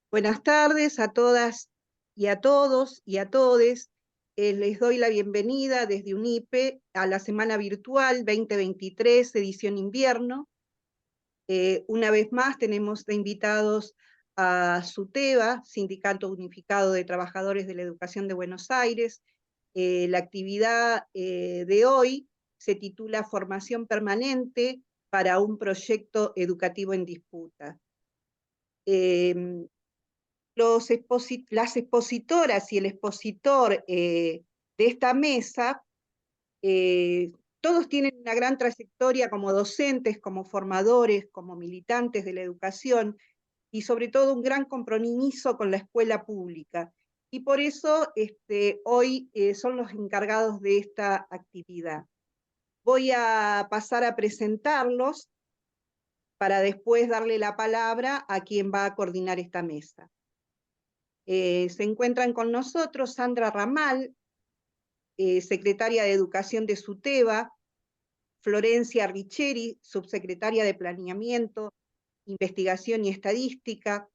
Buenas tardes a todas y a todos y a todes. Les doy la bienvenida desde UNIPE a la Semana Virtual 2023, edición invierno. Una vez más tenemos de invitados a SUTEBA, Sindicato Unificado de Trabajadores de la Educación de Buenos Aires. La actividad de hoy se titula Formación Permanente para un proyecto educativo en disputa. Las expositoras y el expositor de esta mesa, todos tienen una gran trayectoria como docentes, como formadores, como militantes de la educación, y sobre todo un gran compromiso con la escuela pública. Y por eso hoy son los encargados de esta actividad. Voy a pasar a presentarlos para después darle la palabra a quien va a coordinar esta mesa. Se encuentran con nosotros Sandra Ramal, secretaria de Educación de SUTEBA, Florencia Richeri, subsecretaria de Planeamiento, Investigación y Estadística,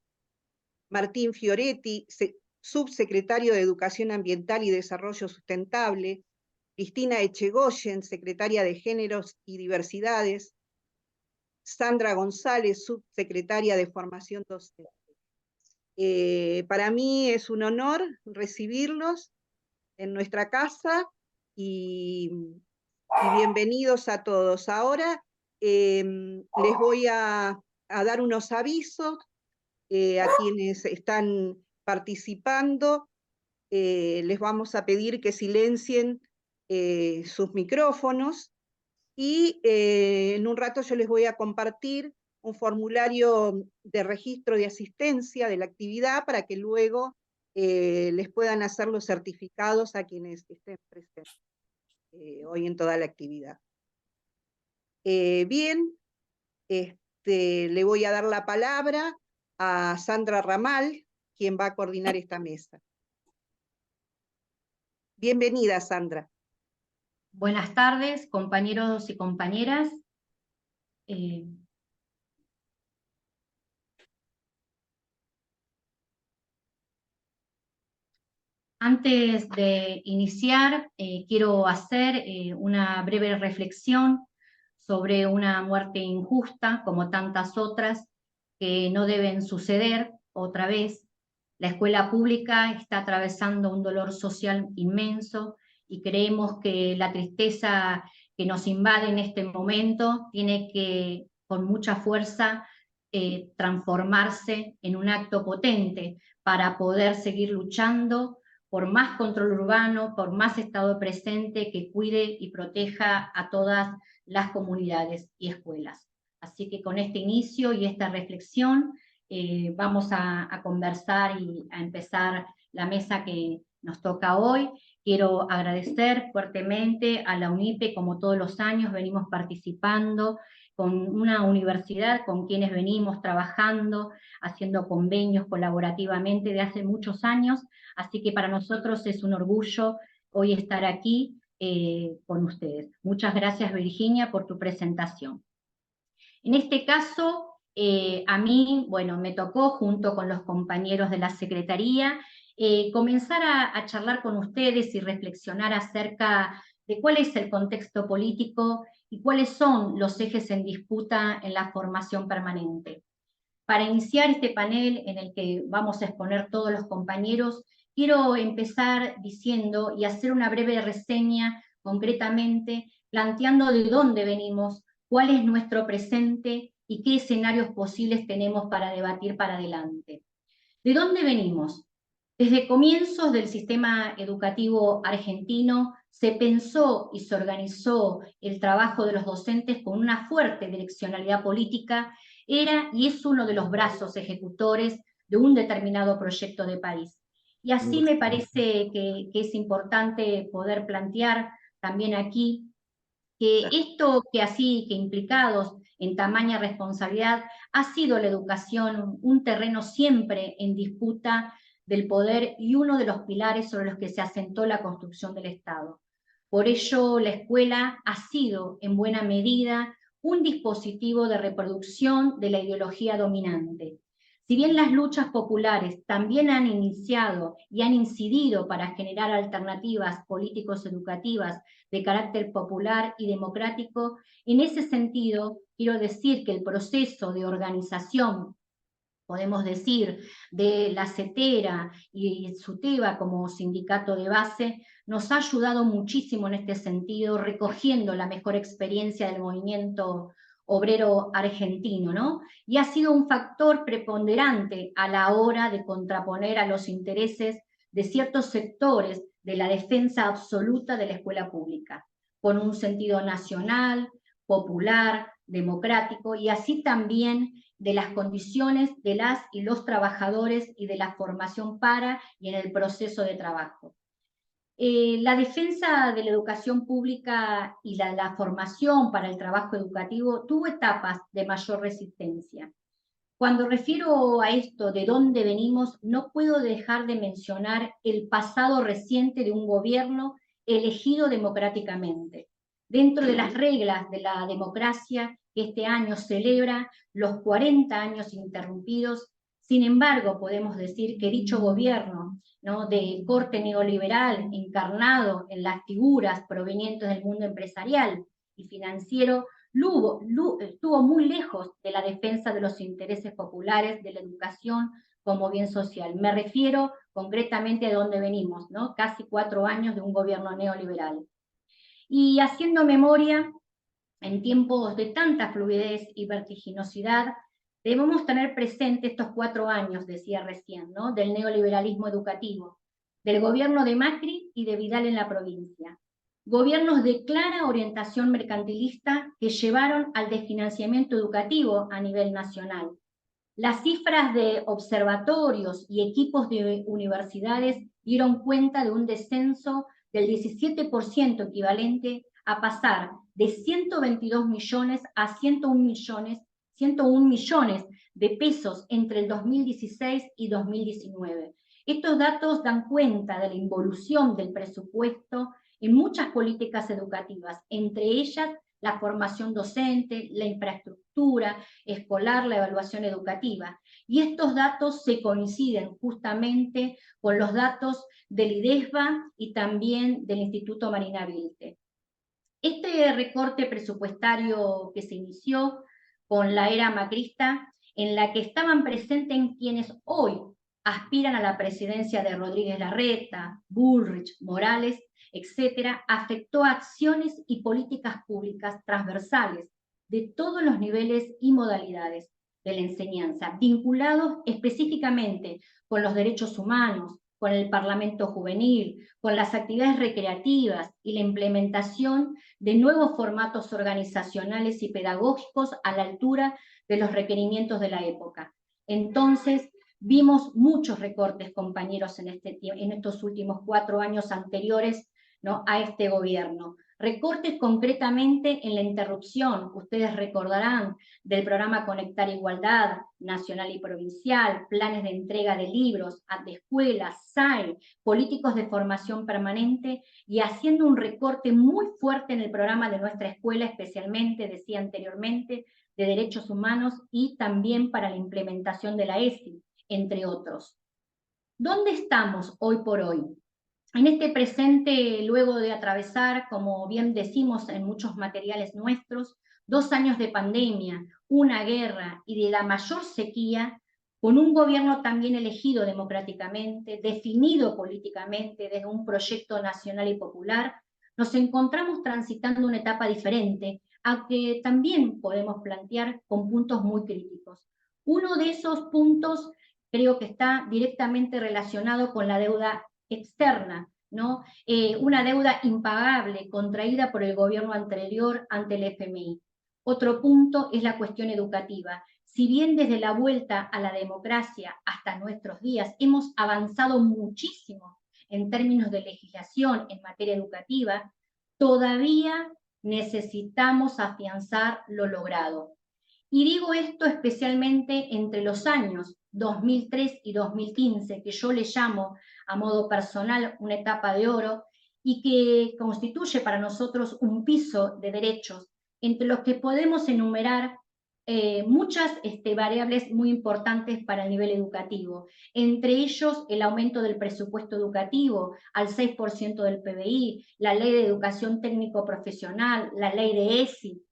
Martín Fioretti, subsecretario de Educación Ambiental y Desarrollo Sustentable, Cristina Echegoyen, secretaria de Géneros y Diversidades, Sandra González, subsecretaria de Formación Docente. Para mí es un honor recibirlos en nuestra casa y bienvenidos a todos. Ahora les voy a dar unos avisos a quienes están participando. Les vamos a pedir que silencien sus micrófonos y en un rato yo les voy a compartir un formulario de registro de asistencia de la actividad para que luego les puedan hacer los certificados a quienes estén presentes hoy en toda la actividad. Bien, le voy a dar la palabra a Sandra Ramal, quien va a coordinar esta mesa. Bienvenida, Sandra. Buenas tardes, compañeros y compañeras. Antes de iniciar, quiero hacer una breve reflexión sobre una muerte injusta, como tantas otras, que no deben suceder otra vez. La escuela pública está atravesando un dolor social inmenso y creemos que la tristeza que nos invade en este momento tiene que, con mucha fuerza, transformarse en un acto potente para poder seguir luchando por más control urbano, por más Estado presente que cuide y proteja a todas las comunidades y escuelas. Así que con este inicio y esta reflexión vamos a conversar y a empezar la mesa que nos toca hoy. Quiero agradecer fuertemente a la UNIPE, como todos los años venimos participando, con una universidad con quienes venimos trabajando, haciendo convenios colaborativamente de hace muchos años, así que para nosotros es un orgullo hoy estar aquí con ustedes. Muchas gracias, Virginia, por tu presentación. En este caso, a mí, bueno, me tocó junto con los compañeros de la Secretaría comenzar a charlar con ustedes y reflexionar acerca de cuál es el contexto político y cuáles son los ejes en disputa en la formación permanente. Para iniciar este panel en el que vamos a exponer todos los compañeros, quiero empezar diciendo y hacer una breve reseña concretamente, planteando de dónde venimos, cuál es nuestro presente y qué escenarios posibles tenemos para debatir para adelante. ¿De dónde venimos? Desde comienzos del sistema educativo argentino se pensó y se organizó el trabajo de los docentes con una fuerte direccionalidad política, era y es uno de los brazos ejecutores de un determinado proyecto de país. Y así me parece que es importante poder plantear también aquí que esto que implicados en tamaña responsabilidad ha sido la educación un terreno siempre en disputa del poder y uno de los pilares sobre los que se asentó la construcción del Estado. Por ello, la escuela ha sido, en buena medida, un dispositivo de reproducción de la ideología dominante. Si bien las luchas populares también han iniciado y han incidido para generar alternativas políticos educativas de carácter popular y democrático, en ese sentido quiero decir que el proceso de organización, podemos decir, de la CETERA y SUTEBA como sindicato de base, nos ha ayudado muchísimo en este sentido, recogiendo la mejor experiencia del movimiento obrero argentino, ¿no? Y ha sido un factor preponderante a la hora de contraponer a los intereses de ciertos sectores de la defensa absoluta de la escuela pública, con un sentido nacional, popular, democrático, y así también de las condiciones de las y los trabajadores y de la formación para y en el proceso de trabajo. La defensa de la educación pública y la formación para el trabajo educativo tuvo etapas de mayor resistencia. Cuando refiero a esto, de dónde venimos, no puedo dejar de mencionar el pasado reciente de un gobierno elegido democráticamente, dentro de las reglas de la democracia que este año celebra los 40 años interrumpidos. Sin embargo, podemos decir que dicho gobierno, ¿no?, de corte neoliberal, encarnado en las figuras provenientes del mundo empresarial y financiero, estuvo muy lejos de la defensa de los intereses populares, de la educación como bien social. Me refiero concretamente a dónde venimos, ¿no? Casi 4 años de un gobierno neoliberal. Y haciendo memoria, en tiempos de tanta fluidez y vertiginosidad, debemos tener presente estos 4 años, decía recién, ¿no?, del neoliberalismo educativo, del gobierno de Macri y de Vidal en la provincia. Gobiernos de clara orientación mercantilista que llevaron al desfinanciamiento educativo a nivel nacional. Las cifras de observatorios y equipos de universidades dieron cuenta de un descenso del 17% equivalente a pasar de 122 millones a 101 millones de pesos entre el 2016 y 2019. Estos datos dan cuenta de la involución del presupuesto en muchas políticas educativas, entre ellas la formación docente, la infraestructura escolar, la evaluación educativa. Y estos datos se coinciden justamente con los datos del IDESBA y también del Instituto Marina Vilte. Este recorte presupuestario que se inició con la era macrista, en la que estaban presentes quienes hoy aspiran a la presidencia de Rodríguez Larreta, Bullrich, Morales, etcétera, afectó acciones y políticas públicas transversales de todos los niveles y modalidades de la enseñanza, vinculados específicamente con los derechos humanos, con el Parlamento Juvenil, con las actividades recreativas y la implementación de nuevos formatos organizacionales y pedagógicos a la altura de los requerimientos de la época. Entonces, vimos muchos recortes, compañeros, en estos últimos 4 años anteriores, ¿no?, a este gobierno. Recortes concretamente en la interrupción, ustedes recordarán, del programa Conectar Igualdad, nacional y provincial, planes de entrega de libros, de escuelas, SAE, políticos de formación permanente, y haciendo un recorte muy fuerte en el programa de nuestra escuela, especialmente, decía anteriormente, de derechos humanos y también para la implementación de la ESI, entre otros. ¿Dónde estamos hoy por hoy? En este presente, luego de atravesar, como bien decimos en muchos materiales nuestros, 2 años de pandemia, una guerra y de la mayor sequía, con un gobierno también elegido democráticamente, definido políticamente desde un proyecto nacional y popular, nos encontramos transitando una etapa diferente, a que también podemos plantear con puntos muy críticos. Uno de esos puntos creo que está directamente relacionado con la deuda externa, ¿no? Una deuda impagable contraída por el gobierno anterior ante el FMI. Otro punto es la cuestión educativa. Si bien desde la vuelta a la democracia hasta nuestros días hemos avanzado muchísimo en términos de legislación en materia educativa, todavía necesitamos afianzar lo logrado. Y digo esto especialmente entre los años 2003 y 2015, que yo le llamo a modo personal una etapa de oro y que constituye para nosotros un piso de derechos, entre los que podemos enumerar muchas variables muy importantes para el nivel educativo, entre ellos el aumento del presupuesto educativo al 6% del PBI, la ley de educación técnico-profesional, la ley de ESI,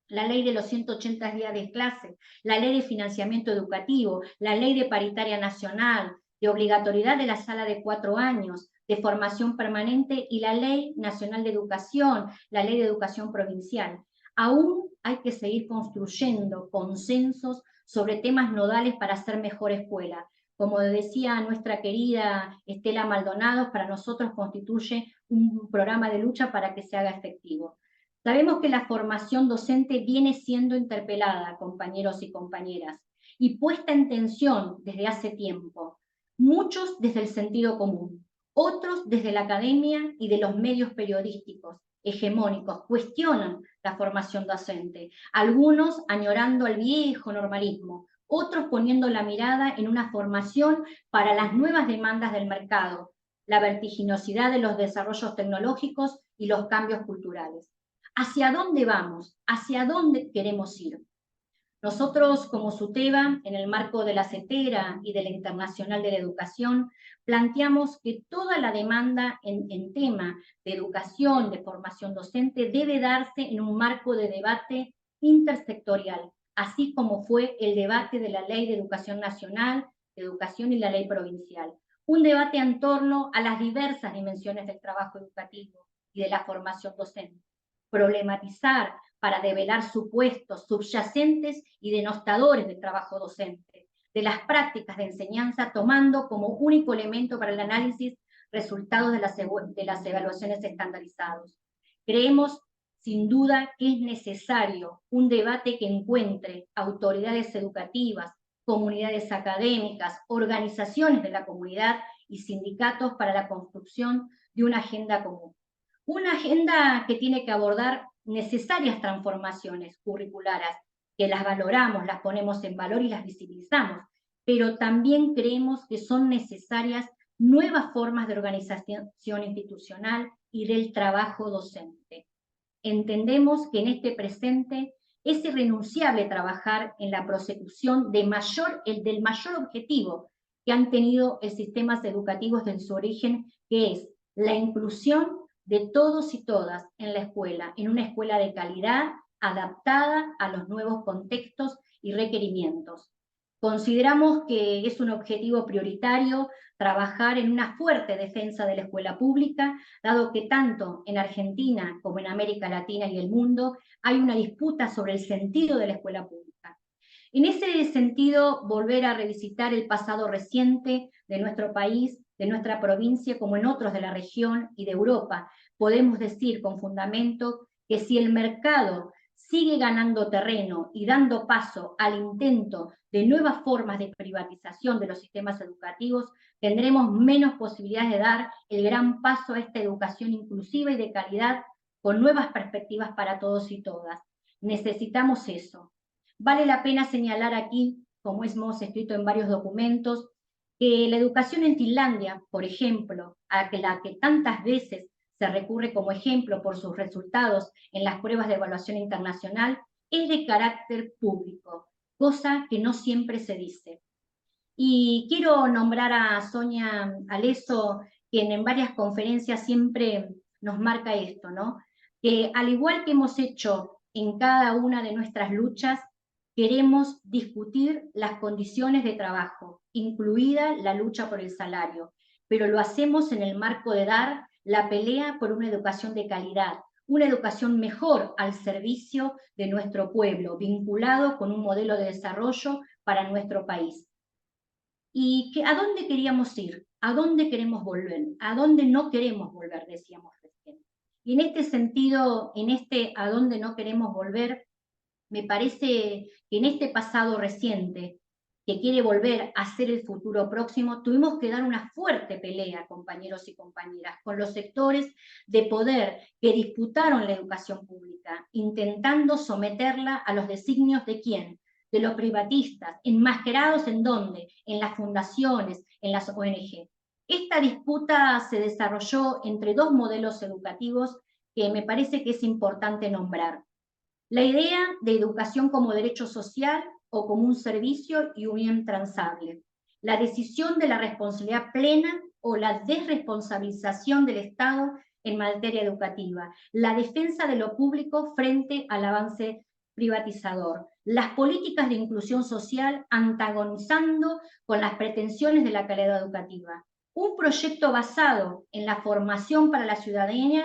la ley de los 180 días de clase, la ley de financiamiento educativo, la ley de paritaria nacional, de obligatoriedad de la sala de 4 años, de formación permanente y la ley nacional de educación, la ley de educación provincial. Aún hay que seguir construyendo consensos sobre temas nodales para hacer mejor escuela. Como decía nuestra querida Estela Maldonado, para nosotros constituye un programa de lucha para que se haga efectivo. Sabemos que la formación docente viene siendo interpelada, compañeros y compañeras, y puesta en tensión desde hace tiempo. Muchos desde el sentido común, otros desde la academia y de los medios periodísticos hegemónicos cuestionan la formación docente, algunos añorando el viejo normalismo, otros poniendo la mirada en una formación para las nuevas demandas del mercado, la vertiginosidad de los desarrollos tecnológicos y los cambios culturales. ¿Hacia dónde vamos? ¿Hacia dónde queremos ir? Nosotros, como SUTEBA, en el marco de la CETERA y de la Internacional de la Educación, planteamos que toda la demanda en tema de educación, de formación docente, debe darse en un marco de debate intersectorial, así como fue el debate de la Ley de Educación Nacional, de Educación y la Ley Provincial. Un debate en torno a las diversas dimensiones del trabajo educativo y de la formación docente. Problematizar para develar supuestos subyacentes y denostadores del trabajo docente, de las prácticas de enseñanza, tomando como único elemento para el análisis resultados de las evaluaciones estandarizados. Creemos, sin duda, que es necesario un debate que encuentre autoridades educativas, comunidades académicas, organizaciones de la comunidad y sindicatos para la construcción de una agenda común. Una agenda que tiene que abordar necesarias transformaciones curriculares, que las valoramos, las ponemos en valor y las visibilizamos, pero también creemos que son necesarias nuevas formas de organización institucional y del trabajo docente. Entendemos que en este presente es irrenunciable trabajar en la prosecución del mayor objetivo que han tenido los sistemas educativos desde su origen, que es la inclusión de todos y todas en la escuela, en una escuela de calidad, adaptada a los nuevos contextos y requerimientos. Consideramos que es un objetivo prioritario trabajar en una fuerte defensa de la escuela pública, dado que tanto en Argentina como en América Latina y el mundo hay una disputa sobre el sentido de la escuela pública. En ese sentido, volver a revisitar el pasado reciente de nuestro país, de nuestra provincia, como en otros de la región y de Europa, podemos decir con fundamento que si el mercado sigue ganando terreno y dando paso al intento de nuevas formas de privatización de los sistemas educativos, tendremos menos posibilidades de dar el gran paso a esta educación inclusiva y de calidad con nuevas perspectivas para todos y todas. Necesitamos eso. Vale la pena señalar aquí, como hemos escrito en varios documentos, que la educación en Finlandia, por ejemplo, a la que tantas veces se recurre como ejemplo por sus resultados en las pruebas de evaluación internacional, es de carácter público, cosa que no siempre se dice. Y quiero nombrar a Sonia Aleso, quien en varias conferencias siempre nos marca esto, ¿no? Que al igual que hemos hecho en cada una de nuestras luchas, queremos discutir las condiciones de trabajo, incluida la lucha por el salario, pero lo hacemos en el marco de dar la pelea por una educación de calidad, una educación mejor al servicio de nuestro pueblo, vinculado con un modelo de desarrollo para nuestro país. ¿Y a dónde queríamos ir? ¿A dónde queremos volver? ¿A dónde no queremos volver? Decíamos recién. Y en este sentido, en este a dónde no queremos volver, me parece que en este pasado reciente, que quiere volver a ser el futuro próximo, tuvimos que dar una fuerte pelea, compañeros y compañeras, con los sectores de poder que disputaron la educación pública, intentando someterla a los designios de quién, de los privatistas, enmascarados en dónde, en las fundaciones, en las ONG. Esta disputa se desarrolló entre dos modelos educativos que me parece que es importante nombrar. La idea de educación como derecho social o como un servicio y un bien transable. La decisión de la responsabilidad plena o la desresponsabilización del Estado en materia educativa. La defensa de lo público frente al avance privatizador. Las políticas de inclusión social antagonizando con las pretensiones de la calidad educativa. Un proyecto basado en la formación para la ciudadanía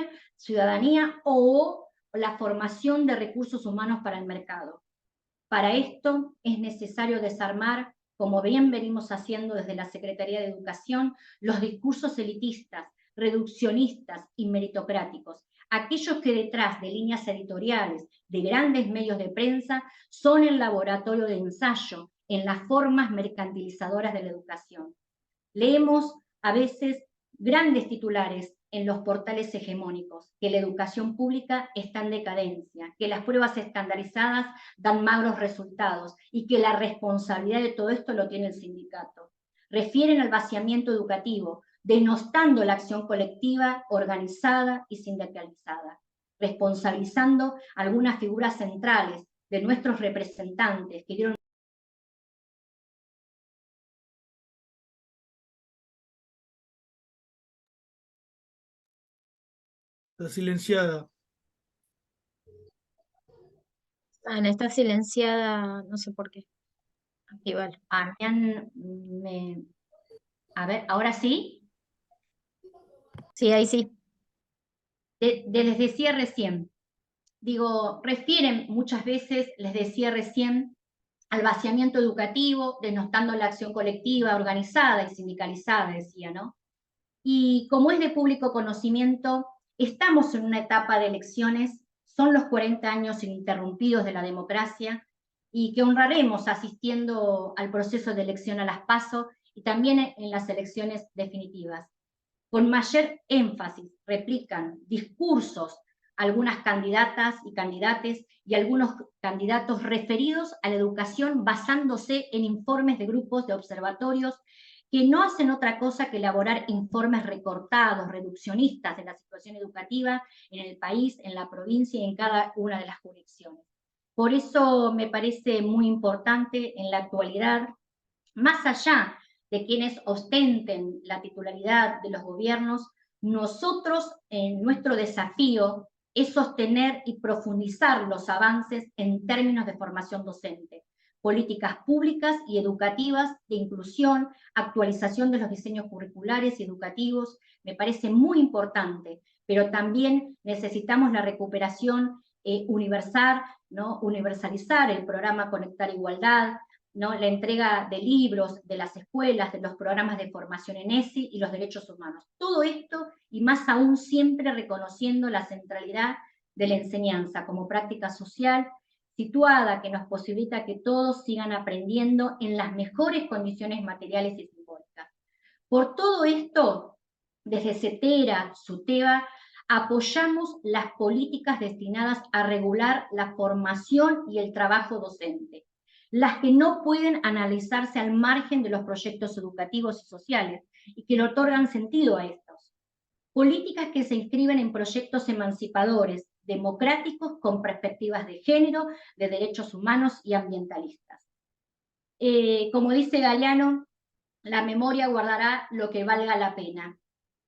o la formación de recursos humanos para el mercado. Para esto es necesario desarmar, como bien venimos haciendo desde la Secretaría de Educación, los discursos elitistas, reduccionistas y meritocráticos, aquellos que detrás de líneas editoriales de grandes medios de prensa son el laboratorio de ensayo en las formas mercantilizadoras de la educación. Leemos a veces grandes titulares en los portales hegemónicos, que la educación pública está en decadencia, que las pruebas estandarizadas dan magros resultados y que la responsabilidad de todo esto lo tiene el sindicato. Refieren al vaciamiento educativo, denostando la acción colectiva, organizada y sindicalizada, responsabilizando algunas figuras centrales de nuestros representantes que dieron. Está silenciada. Ana está silenciada, no sé por qué. Igual. A ver, ¿ahora sí? Sí, ahí sí. Les decía recién, refieren muchas veces, les decía recién, al vaciamiento educativo, denostando la acción colectiva, organizada y sindicalizada, decía, ¿no? Y como es de público conocimiento, estamos en una etapa de elecciones, son los 40 años ininterrumpidos de la democracia, y que honraremos asistiendo al proceso de elección a las PASO y también en las elecciones definitivas. Con mayor énfasis replican discursos algunas candidatas y candidates y algunos candidatos referidos a la educación basándose en informes de grupos de observatorios que no hacen otra cosa que elaborar informes recortados, reduccionistas de la situación educativa en el país, en la provincia y en cada una de las jurisdicciones. Por eso me parece muy importante en la actualidad, más allá de quienes ostenten la titularidad de los gobiernos, nosotros, nuestro desafío es sostener y profundizar los avances en términos de formación docente, políticas públicas y educativas de inclusión, actualización de los diseños curriculares y educativos, me parece muy importante, pero también necesitamos la recuperación universal, ¿no? Universalizar el programa Conectar Igualdad, ¿no? La entrega de libros, de las escuelas, de los programas de formación en ESI y los derechos humanos. Todo esto, y más aún siempre reconociendo la centralidad de la enseñanza como práctica social, situada que nos posibilita que todos sigan aprendiendo en las mejores condiciones materiales y simbólicas. Por todo esto, desde CETERA, SUTEBA, apoyamos las políticas destinadas a regular la formación y el trabajo docente, las que no pueden analizarse al margen de los proyectos educativos y sociales y que le otorgan sentido a estos. Políticas que se inscriben en proyectos emancipadores, democráticos, con perspectivas de género, de derechos humanos y ambientalistas. Como dice Galeano, la memoria guardará lo que valga la pena.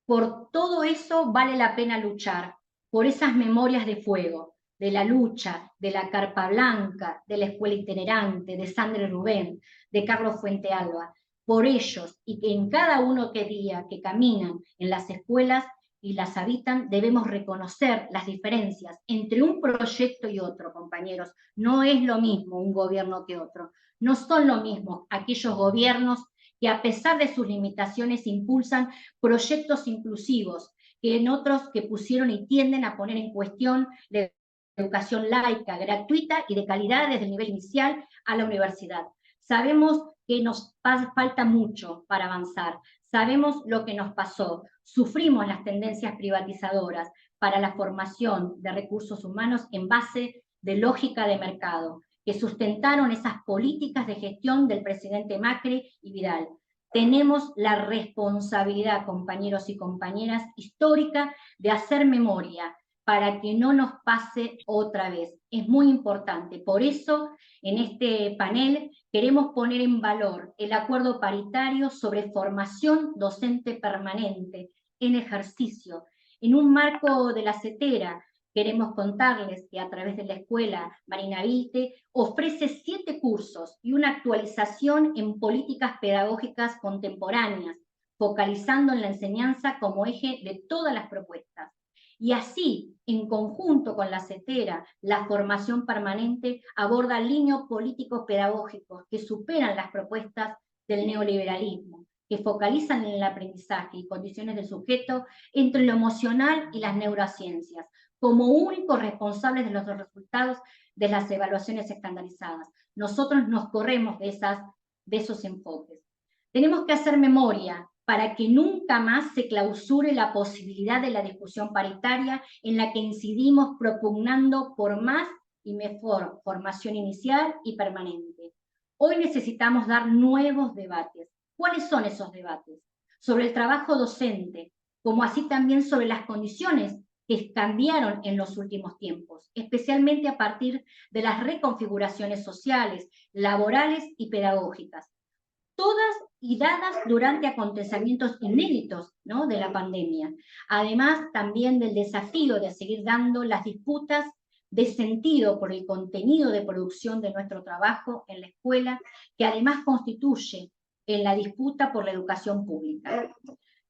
Por todo eso vale la pena luchar, por esas memorias de fuego, de la lucha, de la Carpa Blanca, de la Escuela Itinerante, de Sandra Rubén, de Carlos Fuentealba, por ellos y que en cada uno que día que caminan en las escuelas y las habitan, debemos reconocer las diferencias entre un proyecto y otro, compañeros. No es lo mismo un gobierno que otro. No son lo mismo aquellos gobiernos que a pesar de sus limitaciones impulsan proyectos inclusivos, que en otros que pusieron y tienden a poner en cuestión la educación laica, gratuita y de calidad desde el nivel inicial a la universidad. Sabemos que nos falta mucho para avanzar, sabemos lo que nos pasó, sufrimos las tendencias privatizadoras para la formación de recursos humanos en base de lógica de mercado, que sustentaron esas políticas de gestión del presidente Macri y Vidal. Tenemos la responsabilidad, compañeros y compañeras, histórica de hacer memoria, para que no nos pase otra vez. Es muy importante. Por eso, en este panel queremos poner en valor el acuerdo paritario sobre formación docente permanente en ejercicio. En un marco de la CETERA, queremos contarles que a través de la escuela Marina Vilte ofrece 7 cursos y una actualización en políticas pedagógicas contemporáneas, focalizando en la enseñanza como eje de todas las propuestas. Y así, en conjunto con la CETERA, la formación permanente aborda líneas políticos pedagógicos que superan las propuestas del neoliberalismo, que focalizan en el aprendizaje y condiciones del sujeto entre lo emocional y las neurociencias, como únicos responsables de los resultados de las evaluaciones estandarizadas. Nosotros nos corremos de esos enfoques. Tenemos que hacer memoria para que nunca más se clausure la posibilidad de la discusión paritaria en la que incidimos propugnando por más y mejor formación inicial y permanente. Hoy necesitamos dar nuevos debates. ¿Cuáles son esos debates? Sobre el trabajo docente, como así también sobre las condiciones que cambiaron en los últimos tiempos, especialmente a partir de las reconfiguraciones sociales, laborales y pedagógicas, todas y dadas durante acontecimientos inéditos, ¿no?, de la pandemia. Además, también del desafío de seguir dando las disputas de sentido por el contenido de producción de nuestro trabajo en la escuela, que además constituye en la disputa por la educación pública.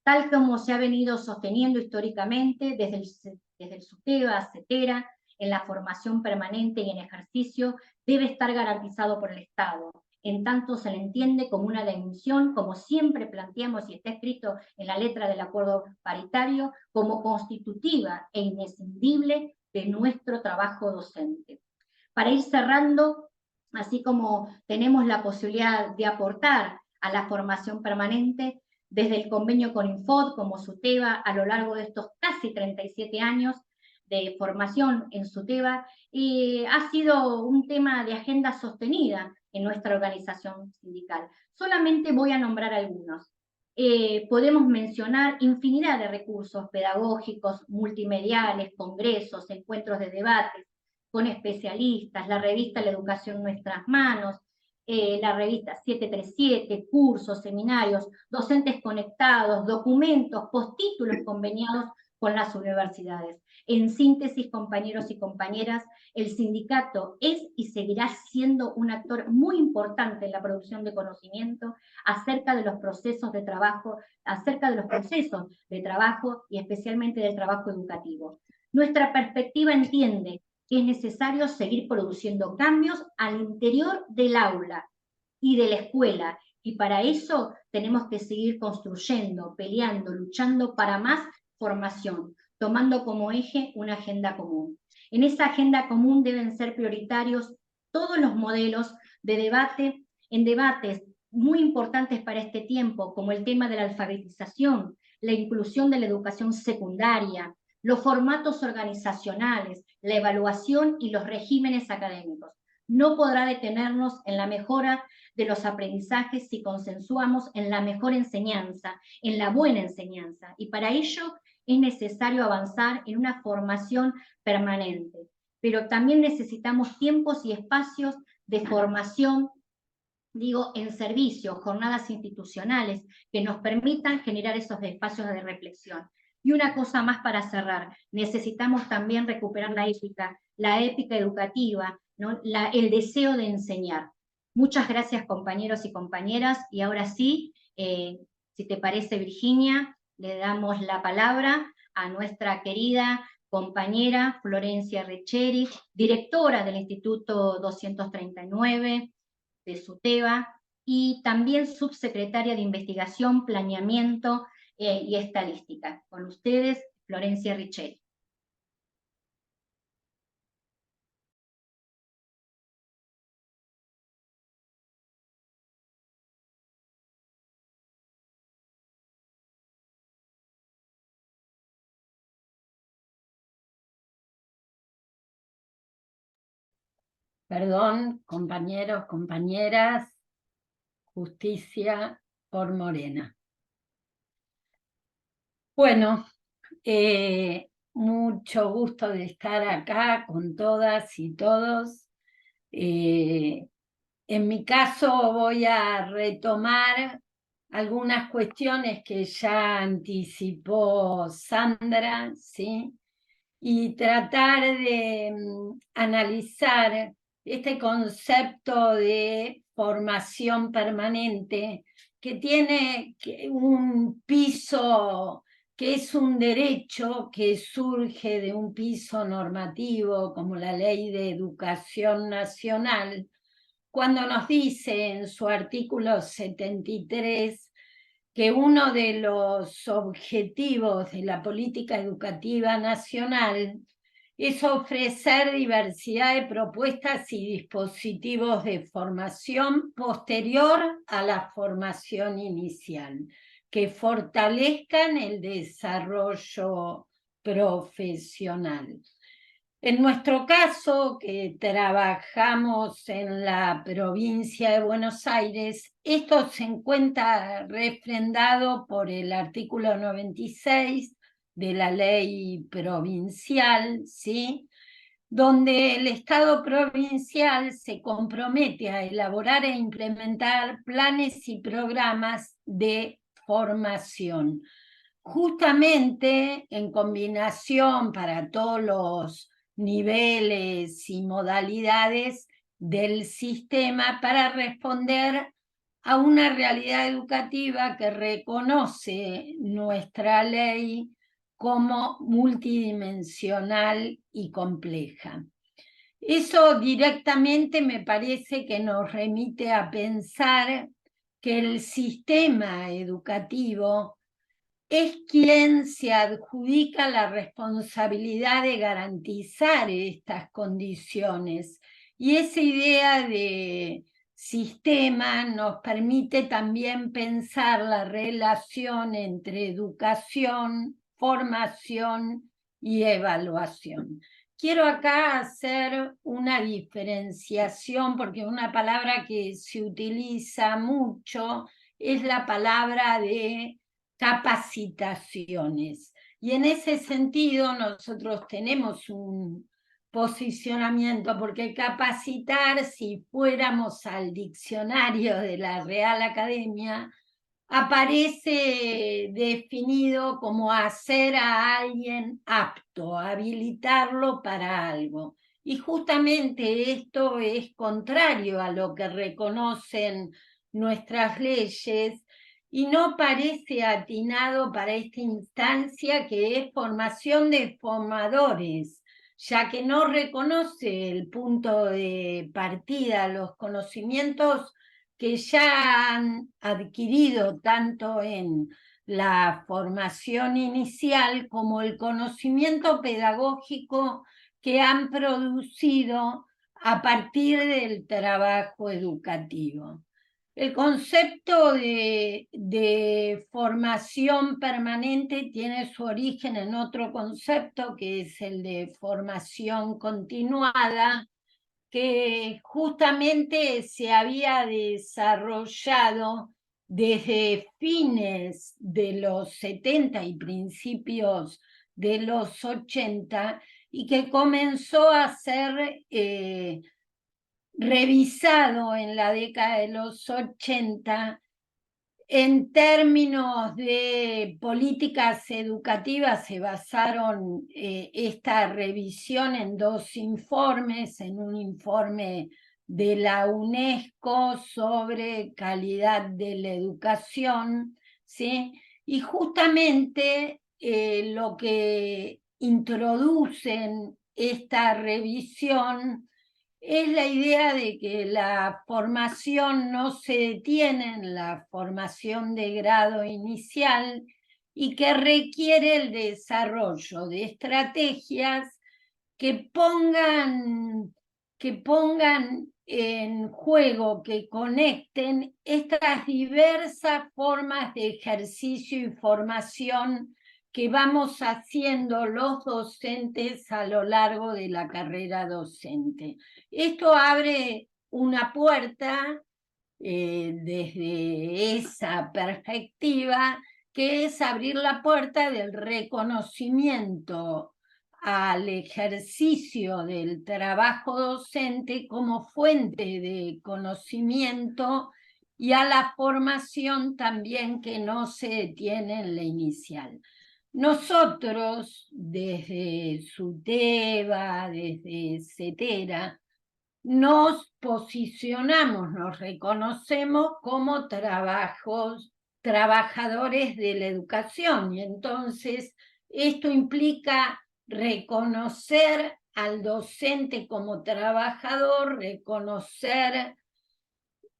Tal como se ha venido sosteniendo históricamente desde el SUTEBA, CETERA, en la formación permanente y en ejercicio, debe estar garantizado por el Estado. En tanto se le entiende como una dimensión, como siempre planteamos y está escrito en la letra del acuerdo paritario, como constitutiva e inescindible de nuestro trabajo docente. Para ir cerrando, así como tenemos la posibilidad de aportar a la formación permanente, desde el convenio con Infod como SUTEBA a lo largo de estos casi 37 años de formación en SUTEBA, ha sido un tema de agenda sostenida en nuestra organización sindical. Solamente voy a nombrar algunos. Podemos mencionar infinidad de recursos pedagógicos, multimediales, congresos, encuentros de debates con especialistas, la revista La Educación en Nuestras Manos, la revista 737, cursos, seminarios, docentes conectados, documentos, postítulos conveniados con las universidades. En síntesis, compañeros y compañeras, el sindicato es y seguirá siendo un actor muy importante en la producción de conocimiento acerca de los procesos de trabajo, y especialmente del trabajo educativo. Nuestra perspectiva entiende que es necesario seguir produciendo cambios al interior del aula y de la escuela, y para eso tenemos que seguir construyendo, peleando, luchando para más formación, tomando como eje una agenda común. En esa agenda común deben ser prioritarios todos los modelos de debate, en debates muy importantes para este tiempo, como el tema de la alfabetización, la inclusión de la educación secundaria, los formatos organizacionales, la evaluación y los regímenes académicos. No podrá detenernos en la mejora de los aprendizajes si consensuamos en la mejor enseñanza, en la buena enseñanza, y para ello es necesario avanzar en una formación permanente, pero también necesitamos tiempos y espacios de formación, en servicio, jornadas institucionales que nos permitan generar esos espacios de reflexión. Y una cosa más para cerrar, necesitamos también recuperar la épica educativa, ¿no?, el deseo de enseñar. Muchas gracias, compañeros y compañeras, y ahora sí, si te parece, Virginia, le damos la palabra a nuestra querida compañera Florencia Riccieri, directora del Instituto 239 de SUTEBA, y también subsecretaria de Investigación, Planeamiento y Estadística. Con ustedes, Florencia Riccieri. Perdón, compañeros, compañeras, justicia por Morena. Bueno, mucho gusto de estar acá con todas y todos. En mi caso voy a retomar algunas cuestiones que ya anticipó Sandra, ¿sí? Y tratar de analizar este concepto de formación permanente que tiene un piso, que es un derecho que surge de un piso normativo como la Ley de Educación Nacional, cuando nos dice en su artículo 73 que uno de los objetivos de la política educativa nacional es ofrecer diversidad de propuestas y dispositivos de formación posterior a la formación inicial, que fortalezcan el desarrollo profesional. En nuestro caso, que trabajamos en la provincia de Buenos Aires, esto se encuentra refrendado por el artículo 96 de la ley provincial, ¿sí? Donde el Estado provincial se compromete a elaborar e implementar planes y programas de formación, justamente en combinación para todos los niveles y modalidades del sistema para responder a una realidad educativa que reconoce nuestra ley como multidimensional y compleja. Eso directamente me parece que nos remite a pensar que el sistema educativo es quien se adjudica la responsabilidad de garantizar estas condiciones. Y esa idea de sistema nos permite también pensar la relación entre educación, formación y evaluación. Quiero acá hacer una diferenciación, porque una palabra que se utiliza mucho es la palabra de capacitaciones. Y en ese sentido nosotros tenemos un posicionamiento, porque capacitar, si fuéramos al diccionario de la Real Academia, aparece definido como hacer a alguien apto, habilitarlo para algo. Y justamente esto es contrario a lo que reconocen nuestras leyes y no parece atinado para esta instancia, que es formación de formadores, ya que no reconoce el punto de partida, los conocimientos que ya han adquirido tanto en la formación inicial como el conocimiento pedagógico que han producido a partir del trabajo educativo. El concepto de formación permanente tiene su origen en otro concepto, que es el de formación continuada, que justamente se había desarrollado desde fines de los 70 y principios de los 80, y que comenzó a ser revisado en la década de los 80 en términos de políticas educativas. Se basaron esta revisión en dos informes, en un informe de la UNESCO sobre calidad de la educación, ¿sí? Y justamente lo que introducen esta revisión es la idea de que la formación no se detiene en la formación de grado inicial y que requiere el desarrollo de estrategias que pongan en juego, que conecten estas diversas formas de ejercicio y formación que vamos haciendo los docentes a lo largo de la carrera docente. Esto abre una puerta desde esa perspectiva, que es abrir la puerta del reconocimiento al ejercicio del trabajo docente como fuente de conocimiento y a la formación también que no se detiene en la inicial. Nosotros, desde SUTEBA, desde CETERA, nos posicionamos, nos reconocemos como trabajadores de la educación, y entonces esto implica reconocer al docente como trabajador, reconocer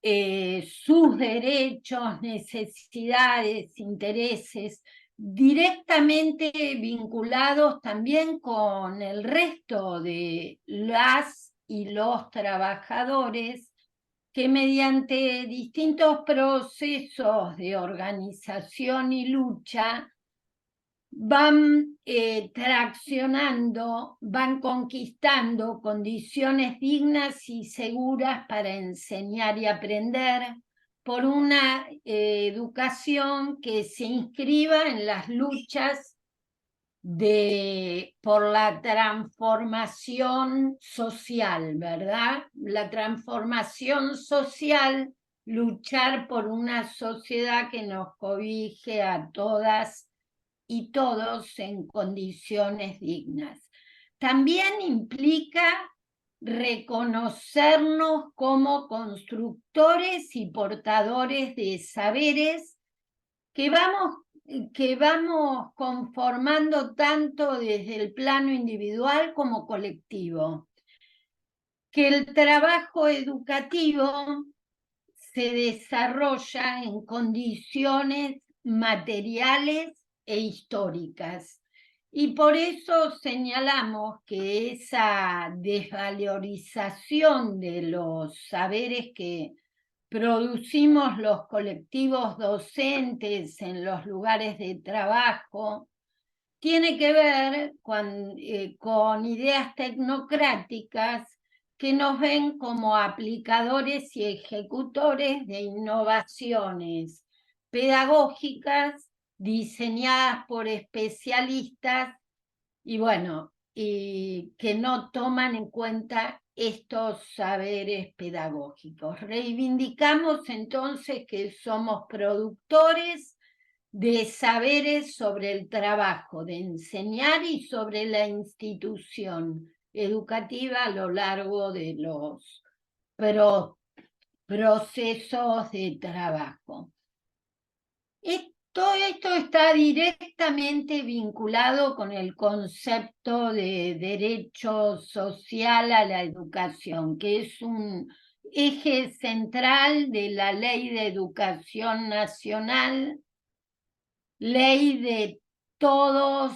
sus derechos, necesidades, intereses, directamente vinculados también con el resto de las y los trabajadores que mediante distintos procesos de organización y lucha van traccionando, van conquistando condiciones dignas y seguras para enseñar y aprender, por una educación que se inscriba en las luchas por la transformación social, ¿verdad? La transformación social, luchar por una sociedad que nos cobije a todas y todos en condiciones dignas. También implica reconocernos como constructores y portadores de saberes que vamos conformando tanto desde el plano individual como colectivo. Que el trabajo educativo se desarrolla en condiciones materiales e históricas. Y por eso señalamos que esa desvalorización de los saberes que producimos los colectivos docentes en los lugares de trabajo tiene que ver con ideas tecnocráticas que nos ven como aplicadores y ejecutores de innovaciones pedagógicas diseñadas por especialistas y que no toman en cuenta estos saberes pedagógicos. Reivindicamos entonces que somos productores de saberes sobre el trabajo, de enseñar y sobre la institución educativa a lo largo de los procesos de trabajo. Todo esto está directamente vinculado con el concepto de derecho social a la educación, que es un eje central de la Ley de Educación Nacional, ley de todos,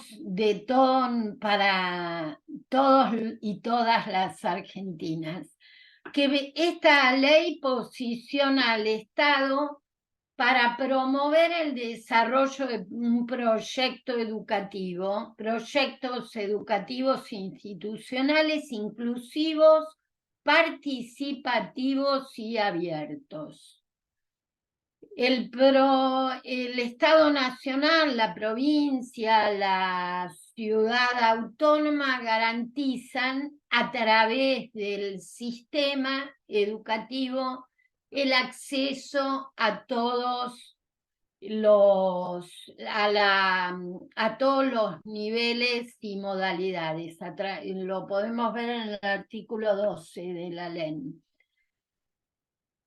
para todos y todas las argentinas. Que esta ley posiciona al Estado para promover el desarrollo de un proyecto educativo, proyectos educativos institucionales inclusivos, participativos y abiertos. El Estado Nacional, la provincia, la ciudad autónoma garantizan a través del sistema educativo el acceso a todos los niveles y modalidades. Lo podemos ver en el artículo 12 de la ley.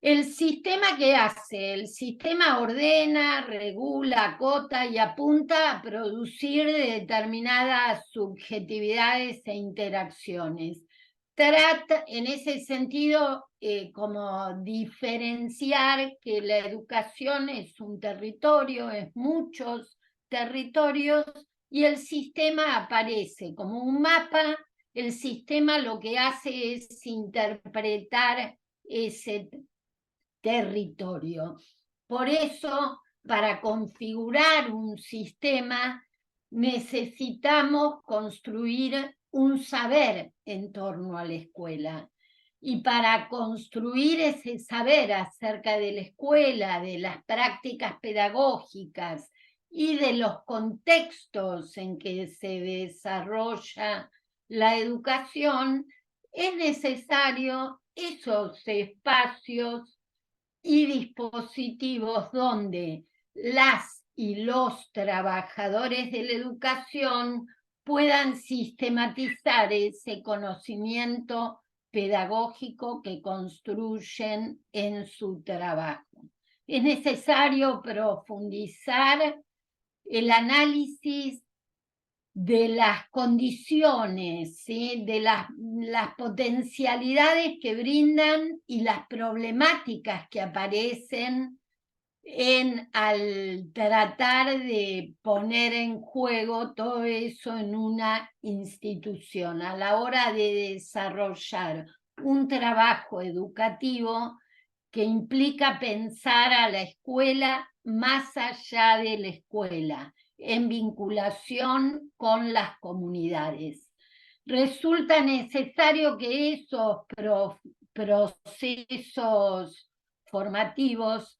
¿El sistema qué hace? El sistema ordena, regula, acota y apunta a producir determinadas subjetividades e interacciones. Trata, en ese sentido, como diferenciar que la educación es un territorio, es muchos territorios, y el sistema aparece como un mapa. El sistema lo que hace es interpretar ese territorio. Por eso, para configurar un sistema, necesitamos construir un saber en torno a la escuela. Y para construir ese saber acerca de la escuela, de las prácticas pedagógicas y de los contextos en que se desarrolla la educación, es necesario esos espacios y dispositivos donde las y los trabajadores de la educación puedan sistematizar ese conocimiento pedagógico que construyen en su trabajo. Es necesario profundizar el análisis de las condiciones, ¿sí? De las potencialidades que brindan y las problemáticas que aparecen al tratar de poner en juego todo eso en una institución. A la hora de desarrollar un trabajo educativo que implica pensar a la escuela más allá de la escuela, en vinculación con las comunidades. Resulta necesario que esos procesos formativos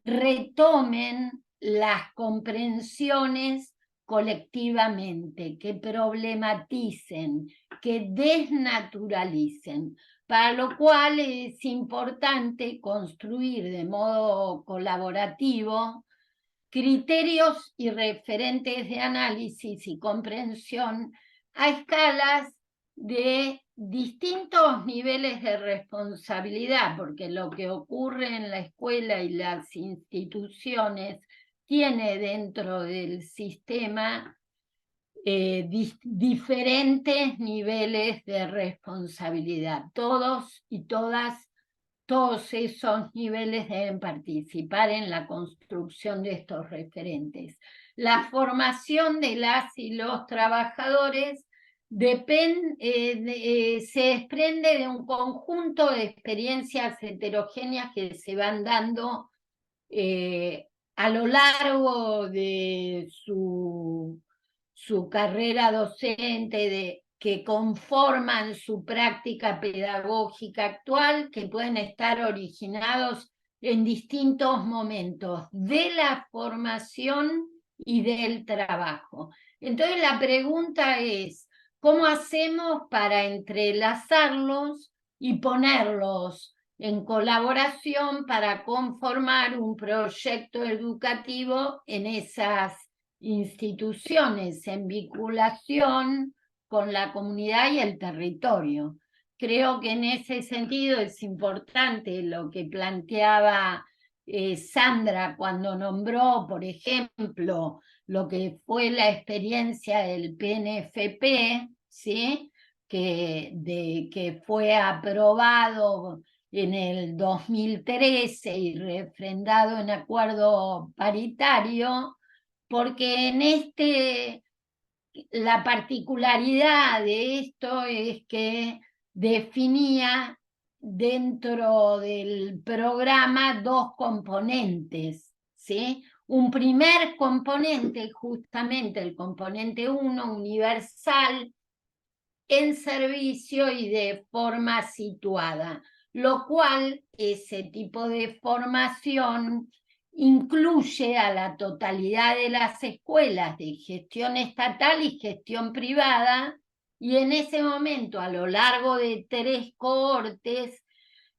retomen las comprensiones colectivamente, que problematicen, que desnaturalicen, para lo cual es importante construir de modo colaborativo criterios y referentes de análisis y comprensión a escalas de distintos niveles de responsabilidad, porque lo que ocurre en la escuela y las instituciones tiene dentro del sistema diferentes niveles de responsabilidad. Todos y todas, todos esos niveles deben participar en la construcción de estos referentes. La formación de las y los trabajadores se desprende de un conjunto de experiencias heterogéneas que se van dando a lo largo de su carrera docente, que conforman su práctica pedagógica actual, que pueden estar originados en distintos momentos de la formación y del trabajo. Entonces la pregunta es, ¿cómo hacemos para entrelazarlos y ponerlos en colaboración para conformar un proyecto educativo en esas instituciones, en vinculación con la comunidad y el territorio? Creo que en ese sentido es importante lo que planteaba Sandra cuando nombró, por ejemplo, lo que fue la experiencia del PNFP, ¿sí? que fue aprobado en el 2013 y refrendado en acuerdo paritario, porque la particularidad de esto es que definía dentro del programa dos componentes, ¿sí? Un primer componente, justamente el componente 1, universal, en servicio y de forma situada, lo cual ese tipo de formación incluye a la totalidad de las escuelas de gestión estatal y gestión privada, y en ese momento, a lo largo de 3 cohortes,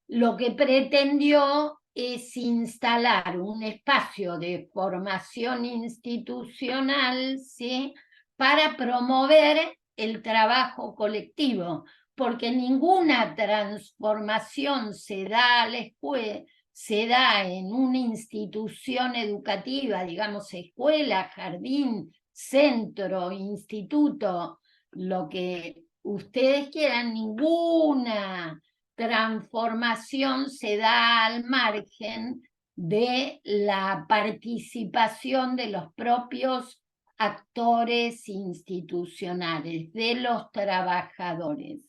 lo que pretendió es instalar un espacio de formación institucional, ¿sí?, para promover el trabajo colectivo, porque ninguna transformación se da en una institución educativa, digamos escuela, jardín, centro, instituto, lo que ustedes quieran. Ninguna transformación se da al margen de la participación de los propios actores institucionales, de los trabajadores,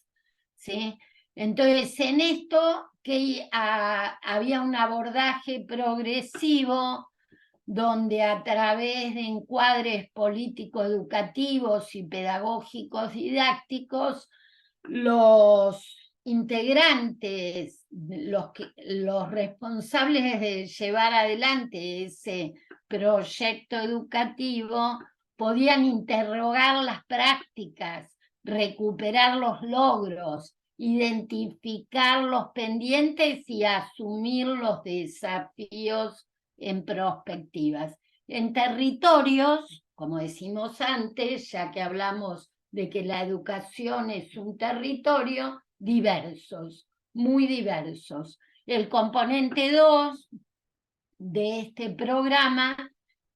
¿sí? Entonces, en esto que había un abordaje progresivo donde a través de encuadres político-educativos y pedagógicos didácticos, los integrantes, los responsables de llevar adelante ese proyecto educativo podían interrogar las prácticas, recuperar los logros, identificar los pendientes y asumir los desafíos en perspectivas. En territorios, como decimos antes, ya que hablamos de que la educación es un territorio, diversos, muy diversos. El componente 2 de este programa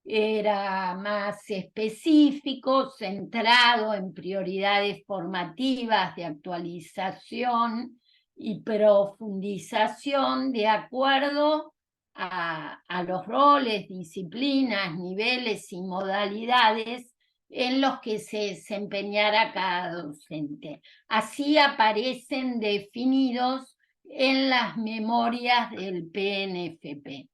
era más específico, centrado en prioridades formativas de actualización y profundización de acuerdo a los roles, disciplinas, niveles y modalidades en los que se desempeñara cada docente. Así aparecen definidos en las memorias del PNFP.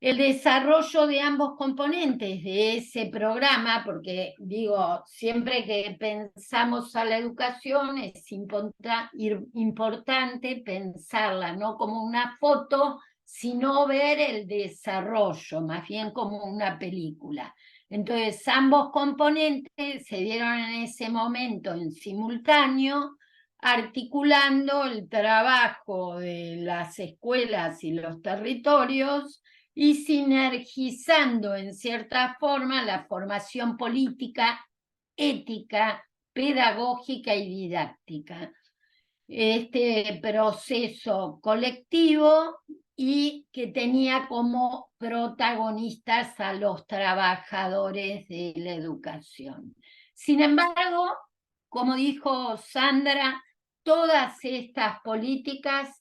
El desarrollo de ambos componentes de ese programa, porque digo, siempre que pensamos a la educación es importante pensarla no como una foto, sino ver el desarrollo, más bien como una película. Entonces, ambos componentes se dieron en ese momento en simultáneo, articulando el trabajo de las escuelas y los territorios, y sinergizando en cierta forma la formación política, ética, pedagógica y didáctica. Este proceso colectivo y que tenía como protagonistas a los trabajadores de la educación. Sin embargo, como dijo Sandra, todas estas políticas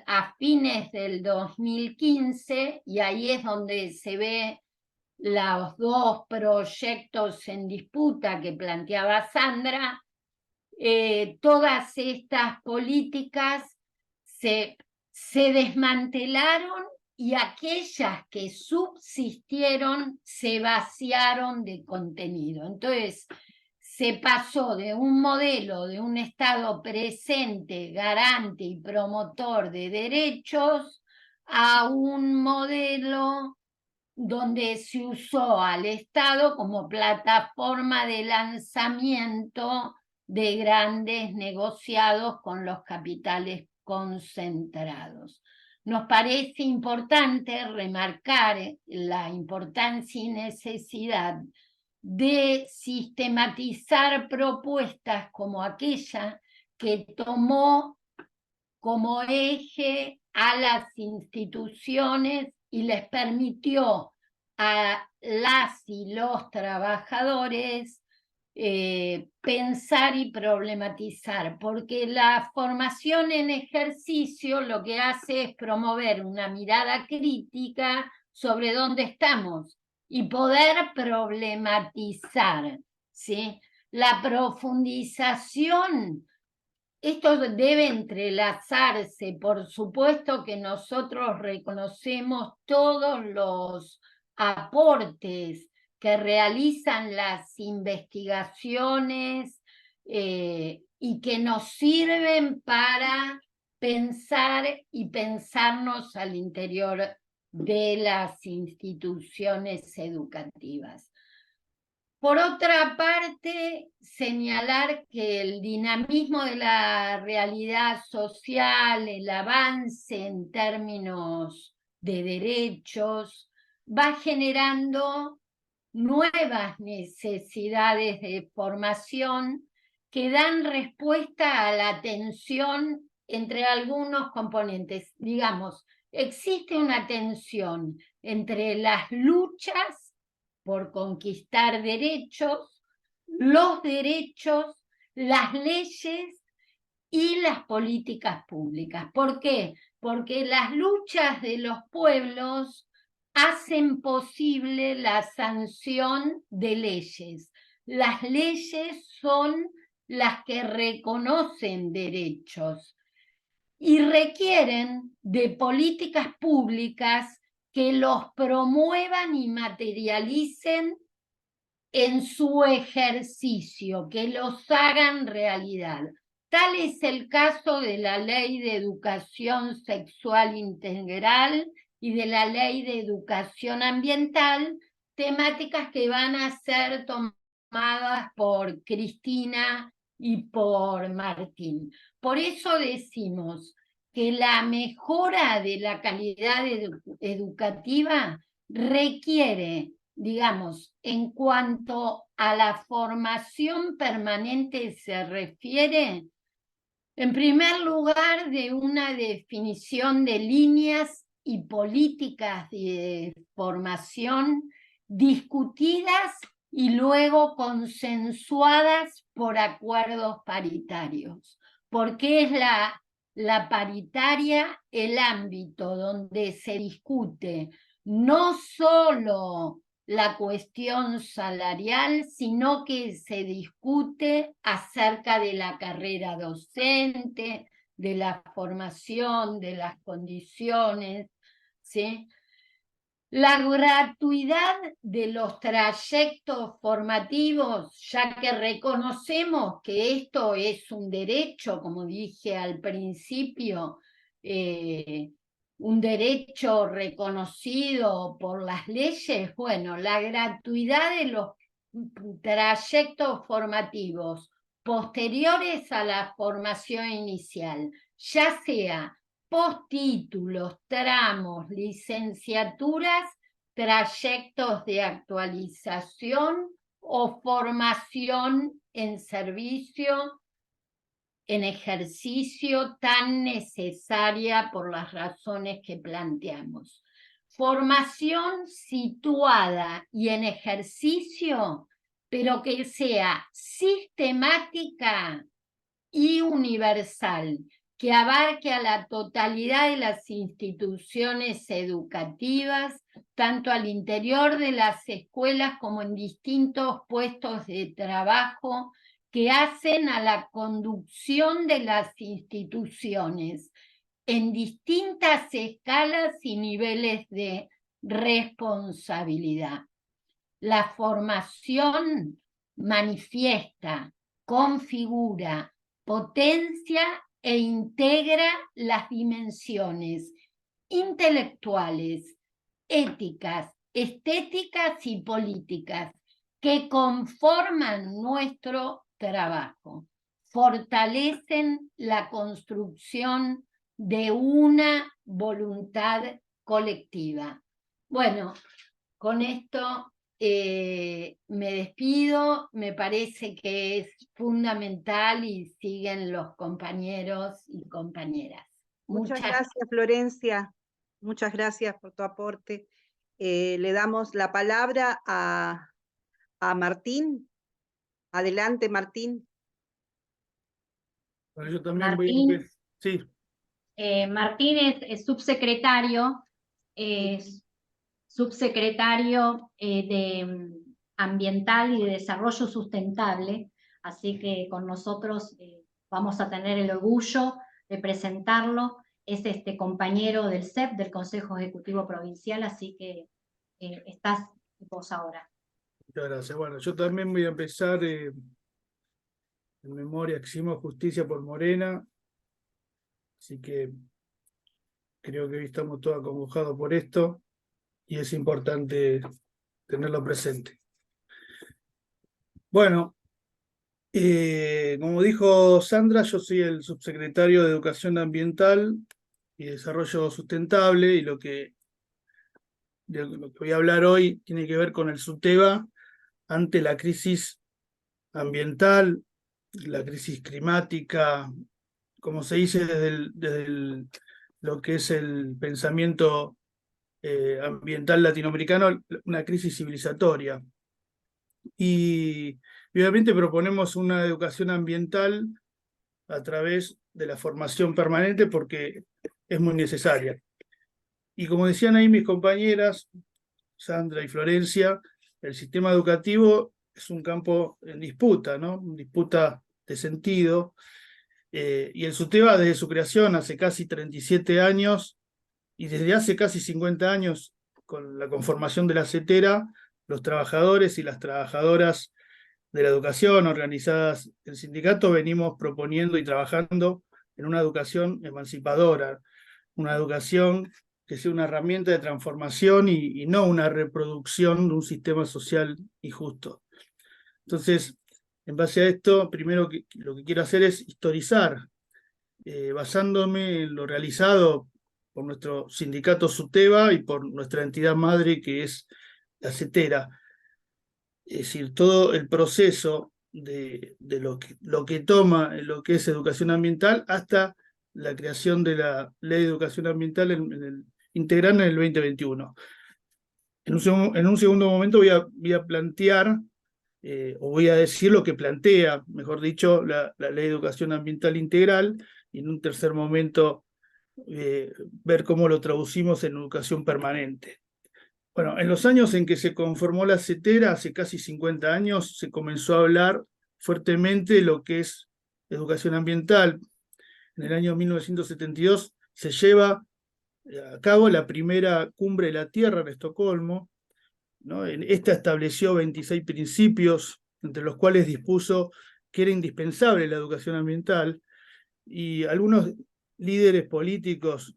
a fines del 2015, y ahí es donde se ve los dos proyectos en disputa que planteaba Sandra, todas estas políticas se desmantelaron y aquellas que subsistieron se vaciaron de contenido. Entonces, se pasó de un modelo de un Estado presente, garante y promotor de derechos a un modelo donde se usó al Estado como plataforma de lanzamiento de grandes negociados con los capitales concentrados. Nos parece importante remarcar la importancia y necesidad de sistematizar propuestas como aquella que tomó como eje a las instituciones y les permitió a las y los trabajadores pensar y problematizar, porque la formación en ejercicio lo que hace es promover una mirada crítica sobre dónde estamos y poder problematizar, ¿sí? La profundización, esto debe entrelazarse, por supuesto que nosotros reconocemos todos los aportes que realizan las investigaciones y que nos sirven para pensar y pensarnos al interior de las instituciones educativas. Por otra parte, señalar que el dinamismo de la realidad social, el avance en términos de derechos, va generando nuevas necesidades de formación que dan respuesta a la tensión entre algunos componentes. Digamos, existe una tensión entre las luchas por conquistar derechos, los derechos, las leyes y las políticas públicas. ¿Por qué? Porque las luchas de los pueblos hacen posible la sanción de leyes. Las leyes son las que reconocen derechos y requieren de políticas públicas que los promuevan y materialicen en su ejercicio, que los hagan realidad. Tal es el caso de la Ley de Educación Sexual Integral y de la Ley de Educación Ambiental, temáticas que van a ser tomadas por Cristina y por Martín. Por eso decimos que la mejora de la calidad educativa requiere, digamos, en cuanto a la formación permanente se refiere, en primer lugar, de una definición de líneas y políticas de formación discutidas y luego consensuadas por acuerdos paritarios, porque es la paritaria el ámbito donde se discute no solo la cuestión salarial, sino que se discute acerca de la carrera docente, de la formación, de las condiciones, ¿sí? La gratuidad de los trayectos formativos, ya que reconocemos que esto es un derecho, como dije al principio, un derecho reconocido por las leyes, bueno, la gratuidad de los trayectos formativos posteriores a la formación inicial, ya sea postítulos, tramos, licenciaturas, trayectos de actualización o formación en servicio, en ejercicio tan necesaria por las razones que planteamos. Formación situada y en ejercicio, pero que sea sistemática y universal, que abarque a la totalidad de las instituciones educativas, tanto al interior de las escuelas como en distintos puestos de trabajo que hacen a la conducción de las instituciones en distintas escalas y niveles de responsabilidad. La formación manifiesta, configura, potencia e integra las dimensiones intelectuales, éticas, estéticas y políticas que conforman nuestro trabajo, fortalecen la construcción de una voluntad colectiva. Bueno, con esto me despido, me parece que es fundamental y siguen los compañeros y compañeras. Muchas gracias, Florencia. Muchas gracias por tu aporte. Le damos la palabra a Martín. Adelante, Martín. Bueno, yo también Martín. voy a empezar. Sí. Martín es subsecretario, de Ambiental y de Desarrollo Sustentable, así que con nosotros vamos a tener el orgullo de presentarlo. Es compañero del CEP, del Consejo Ejecutivo Provincial, así que estás vos ahora. Muchas gracias. Bueno, yo también voy a empezar en memoria que hicimos Justicia por Morena, así que creo que hoy estamos todos acongojados por esto y es importante tenerlo presente. Bueno, como dijo Sandra, yo soy el subsecretario de Educación Ambiental y Desarrollo Sustentable, y lo que voy a hablar hoy tiene que ver con el SUTEBA ante la crisis ambiental, la crisis climática, como se dice desde lo que es el pensamiento ambiental latinoamericano, una crisis civilizatoria. Y obviamente proponemos una educación ambiental a través de la formación permanente porque es muy necesaria. Y como decían ahí mis compañeras, Sandra y Florencia, el sistema educativo es un campo en disputa, ¿no? En disputa de sentido. Y el SUTEBA, desde su creación hace casi 37 años, y desde hace casi 50 años, con la conformación de la CETERA, los trabajadores y las trabajadoras de la educación organizadas en sindicato venimos proponiendo y trabajando en una educación emancipadora, una educación que sea una herramienta de transformación y no una reproducción de un sistema social injusto. Entonces, en base a esto, primero lo que quiero hacer es historizar, basándome en lo realizado por nuestro sindicato SUTEBA y por nuestra entidad madre, que es la CETERA. Es decir, todo el proceso de lo que toma lo que es educación ambiental hasta la creación de la Ley de Educación Ambiental integral en el 2021. En un segundo momento voy a plantear, o voy a decir lo que plantea, mejor dicho, la Ley de Educación Ambiental Integral, y en un tercer momento ver cómo lo traducimos en educación permanente. Bueno, en los años en que se conformó la CETERA, hace casi 50 años, se comenzó a hablar fuertemente de lo que es educación ambiental. En el año 1972 se lleva a cabo la primera cumbre de la Tierra en Estocolmo, ¿no? Esta estableció 26 principios, entre los cuales dispuso que era indispensable la educación ambiental, y algunos líderes políticos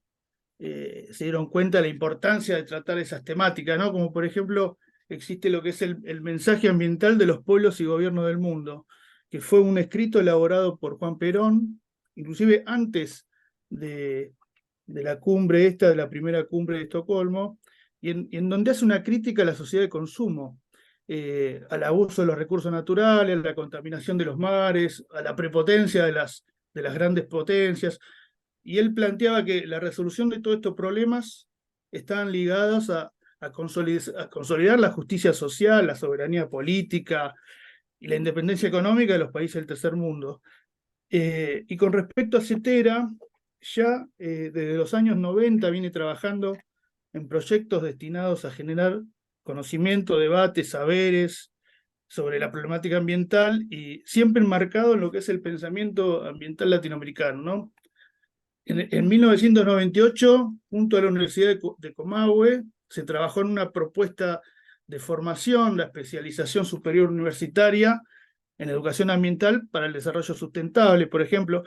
se dieron cuenta de la importancia de tratar esas temáticas, ¿no? Como por ejemplo existe lo que es el mensaje ambiental de los pueblos y gobiernos del mundo, que fue un escrito elaborado por Juan Perón, inclusive antes de la cumbre esta, de la primera cumbre de Estocolmo, y en donde hace una crítica a la sociedad de consumo, al abuso de los recursos naturales, a la contaminación de los mares, a la prepotencia de las grandes potencias. Y él planteaba que la resolución de todos estos problemas estaban ligados a consolidar la justicia social, la soberanía política y la independencia económica de los países del tercer mundo. Y con respecto a CETERA, ya desde los años 90 viene trabajando en proyectos destinados a generar conocimiento, debates, saberes sobre la problemática ambiental, y siempre enmarcado en lo que es el pensamiento ambiental latinoamericano, ¿no? En 1998, junto a la Universidad de Comahue, se trabajó en una propuesta de formación, la especialización superior universitaria en educación ambiental para el desarrollo sustentable. Por ejemplo,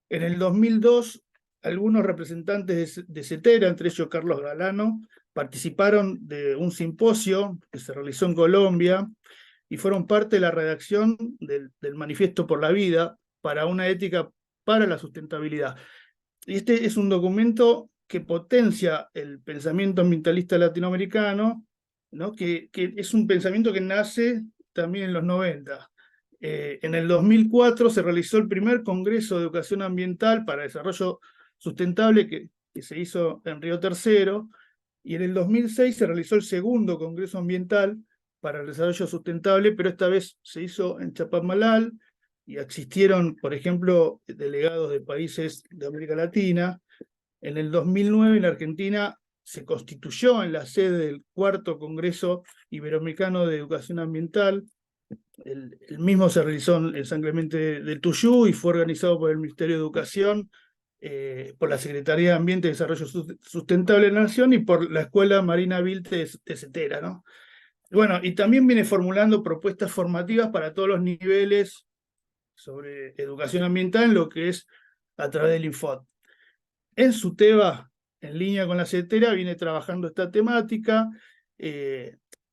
en el 2002, algunos representantes de CETERA, entre ellos Carlos Galano, participaron de un simposio que se realizó en Colombia y fueron parte de la redacción del Manifiesto por la Vida para una ética para la sustentabilidad. Y este es un documento que potencia el pensamiento ambientalista latinoamericano, ¿no? que es un pensamiento que nace también en los 90. En el 2004 se realizó el primer Congreso de Educación Ambiental para Desarrollo Sustentable que se hizo en Río Tercero, y en el 2006 se realizó el segundo Congreso Ambiental para el Desarrollo Sustentable, pero esta vez se hizo en Chapadmalal, y asistieron, por ejemplo, delegados de países de América Latina. En el 2009 en Argentina se constituyó en la sede del cuarto Congreso Iberoamericano de Educación Ambiental. El mismo se realizó en San Clemente del Tuyú y fue organizado por el Ministerio de Educación, por la Secretaría de Ambiente y Desarrollo Sustentable de la Nación y por la Escuela Marina Vilte de CETERA, ¿no? Bueno, y también viene formulando propuestas formativas para todos los niveles sobre educación ambiental, en lo que es a través del Infot. En SUTEBA, en línea con la CETERA, viene trabajando esta temática.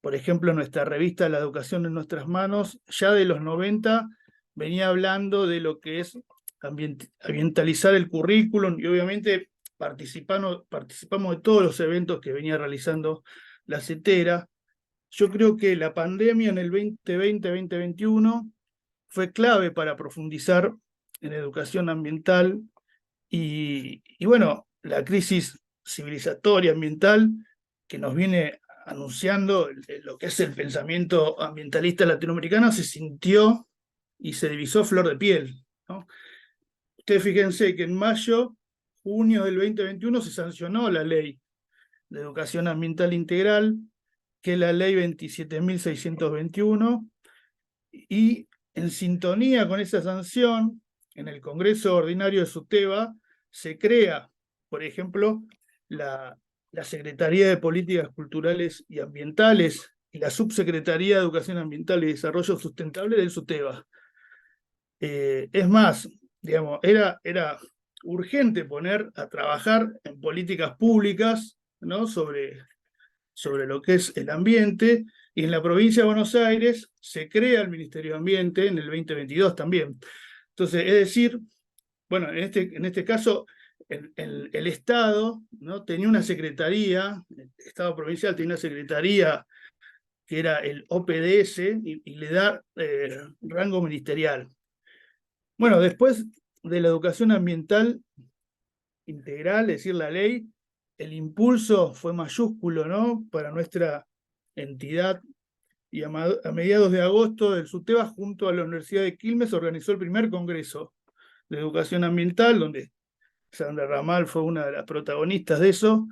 Por ejemplo, nuestra revista La Educación en Nuestras Manos, ya de los 90, venía hablando de lo que es ambientalizar el currículum, y obviamente participamos de todos los eventos que venía realizando la CETERA. Yo creo que la pandemia en el 2020-2021 fue clave para profundizar en educación ambiental, y bueno, la crisis civilizatoria ambiental que nos viene anunciando lo que es el pensamiento ambientalista latinoamericano se sintió y se divisó a flor de piel, ¿no? Ustedes fíjense que en mayo, junio del 2021 se sancionó la Ley de Educación Ambiental Integral, que es la Ley 27.621, y en sintonía con esa sanción, en el Congreso Ordinario de SUTEBA se crea, por ejemplo, la Secretaría de Políticas Culturales y Ambientales y la Subsecretaría de Educación Ambiental y Desarrollo Sustentable del SUTEBA. Es más, digamos, era urgente poner a trabajar en políticas públicas ¿no? sobre lo que es el ambiente, y en la provincia de Buenos Aires se crea el Ministerio de Ambiente en el 2022 también. Entonces, es decir, bueno, en este caso, el Estado, ¿no? tenía una secretaría, el Estado provincial tenía una secretaría que era el OPDS, y le da rango ministerial. Bueno, después de la educación ambiental integral, es decir, la ley, el impulso fue mayúsculo, ¿no? Para nuestra entidad, y a mediados de agosto el SUTEBA, junto a la Universidad de Quilmes, organizó el primer congreso de educación ambiental, donde Sandra Ramal fue una de las protagonistas de eso.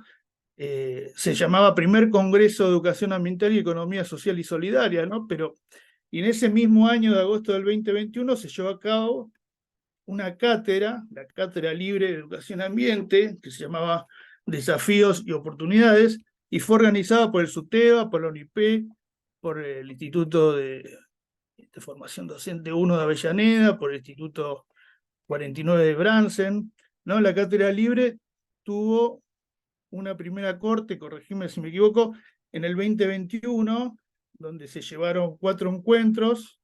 Se llamaba Primer Congreso de Educación Ambiental y Economía Social y Solidaria, ¿no? Y en ese mismo año de agosto del 2021 se llevó a cabo una cátedra, la Cátedra Libre de Educación Ambiente, que se llamaba Desafíos y Oportunidades, y fue organizada por el SUTEBA, por la UNIP, por el Instituto de Formación Docente 1 de Avellaneda, por el Instituto 49 de Bransen, ¿no? La Cátedra Libre tuvo una primera corte, corregime si me equivoco, en el 2021, donde se llevaron 4 encuentros,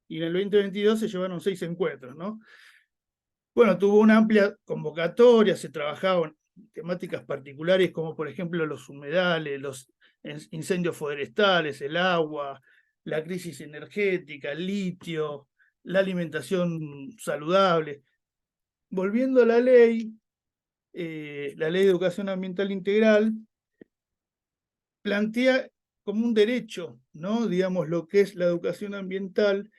y en el 2022 se llevaron 6 encuentros, ¿no? Bueno, tuvo una amplia convocatoria, se trabajaba en temáticas particulares como por ejemplo los humedales, los incendios forestales, el agua, la crisis energética, el litio, la alimentación saludable. Volviendo a la ley de educación ambiental integral, plantea como un derecho, ¿no? Digamos, lo que es la educación ambiental,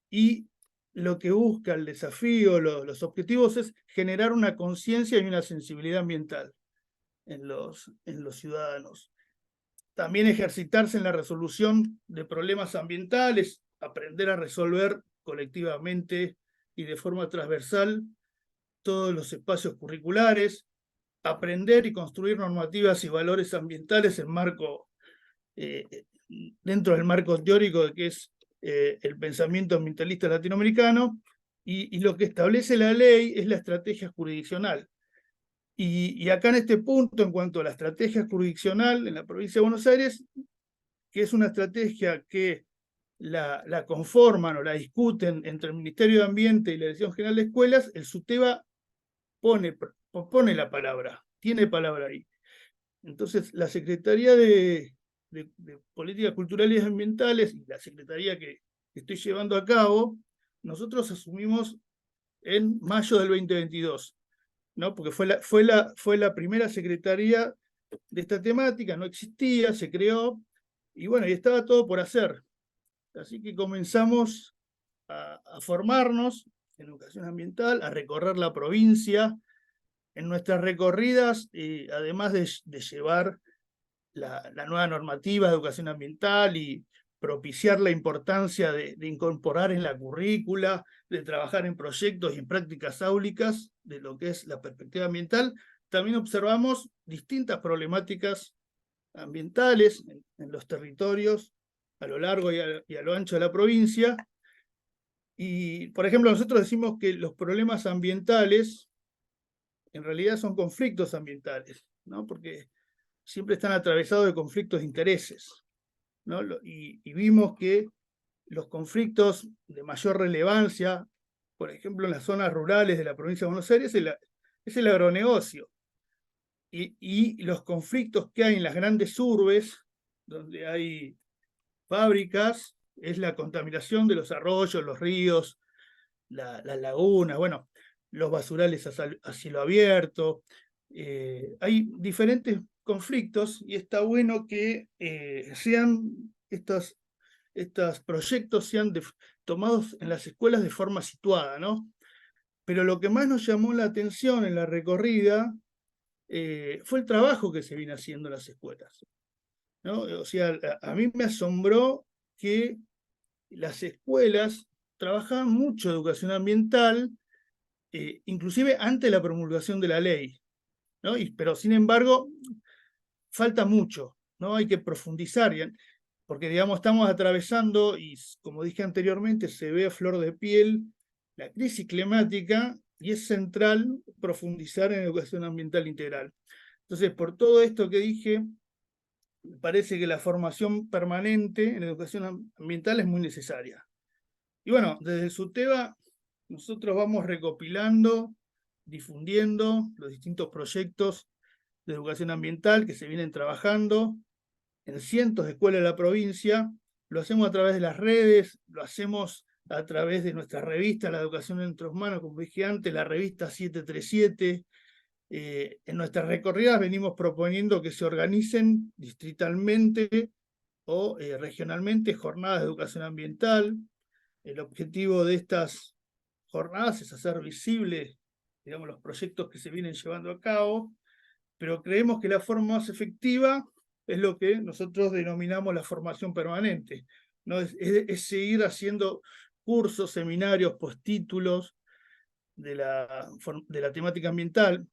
y lo que busca el desafío, los objetivos, es generar una conciencia y una sensibilidad ambiental en los ciudadanos. También ejercitarse en la resolución de problemas ambientales, aprender a resolver colectivamente y de forma transversal todos los espacios curriculares, aprender y construir normativas y valores ambientales dentro del marco teórico de que es el pensamiento ambientalista latinoamericano, y lo que establece la ley es la estrategia jurisdiccional. Y acá en este punto, en cuanto a la estrategia jurisdiccional en la provincia de Buenos Aires, que es una estrategia que la conforman o la discuten entre el Ministerio de Ambiente y la Dirección General de Escuelas, el SUTEBA pone la palabra, tiene palabra ahí. Entonces, la Secretaría de Políticas Culturales y Ambientales, y la Secretaría que estoy llevando a cabo, nosotros asumimos en mayo del 2022, ¿no? Porque fue la primera secretaría de esta temática, no existía, se creó, y bueno, y estaba todo por hacer. Así que comenzamos a formarnos en educación ambiental, a recorrer la provincia. En nuestras recorridas, además de llevar la nueva normativa de educación ambiental y propiciar la importancia de incorporar en la currícula, de trabajar en proyectos y en prácticas áulicas de lo que es la perspectiva ambiental, también observamos distintas problemáticas ambientales en los territorios a lo largo y a lo ancho de la provincia. Y, por ejemplo, nosotros decimos que los problemas ambientales en realidad son conflictos ambientales, ¿no? Porque siempre están atravesados de conflictos de intereses, ¿no? Y vimos que los conflictos de mayor relevancia, por ejemplo, en las zonas rurales de la provincia de Buenos Aires, es el agronegocio. Y los conflictos que hay en las grandes urbes, donde hay fábricas, es la contaminación de los arroyos, los ríos, las lagunas, bueno, los basurales a cielo abierto. Hay diferentes conflictos, y está bueno que estos proyectos sean tomados en las escuelas de forma situada, ¿no? Pero lo que más nos llamó la atención en la recorrida fue el trabajo que se viene haciendo en las escuelas, ¿no? O sea, a mí me asombró que las escuelas trabajaban mucho educación ambiental, inclusive antes de la promulgación de la ley, ¿no? Pero sin embargo, falta mucho, ¿no? Hay que profundizar, porque digamos, estamos atravesando, y como dije anteriormente, se ve a flor de piel la crisis climática, y es central profundizar en educación ambiental integral. Entonces, por todo esto que dije, me parece que la formación permanente en educación ambiental es muy necesaria. Y bueno, desde el SUTEBA nosotros vamos recopilando, difundiendo los distintos proyectos de educación ambiental que se vienen trabajando en cientos de escuelas de la provincia. Lo hacemos a través de las redes, lo hacemos a través de nuestra revista La Educación en Nuestras Manos, como dije antes, la revista 737. En nuestras recorridas venimos proponiendo que se organicen distritalmente o regionalmente jornadas de educación ambiental. El objetivo de estas jornadas es hacer visibles, digamos, los proyectos que se vienen llevando a cabo, pero creemos que la forma más efectiva es lo que nosotros denominamos la formación permanente, ¿no? Es seguir haciendo cursos, seminarios, postítulos de la temática ambiental.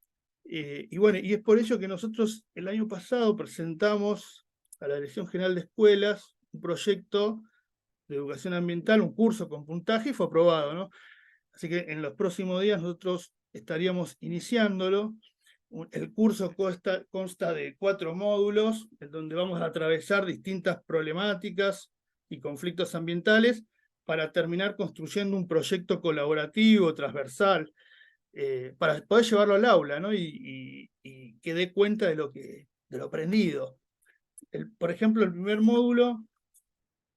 Y bueno, y es por ello que nosotros el año pasado presentamos a la Dirección General de Escuelas un proyecto de educación ambiental, un curso con puntaje, y fue aprobado, ¿no? Así que en los próximos días nosotros estaríamos iniciándolo. El curso consta de 4 módulos, en donde vamos a atravesar distintas problemáticas y conflictos ambientales para terminar construyendo un proyecto colaborativo, transversal, para poder llevarlo al aula, ¿no? y que dé cuenta de lo aprendido. Por ejemplo, el primer módulo,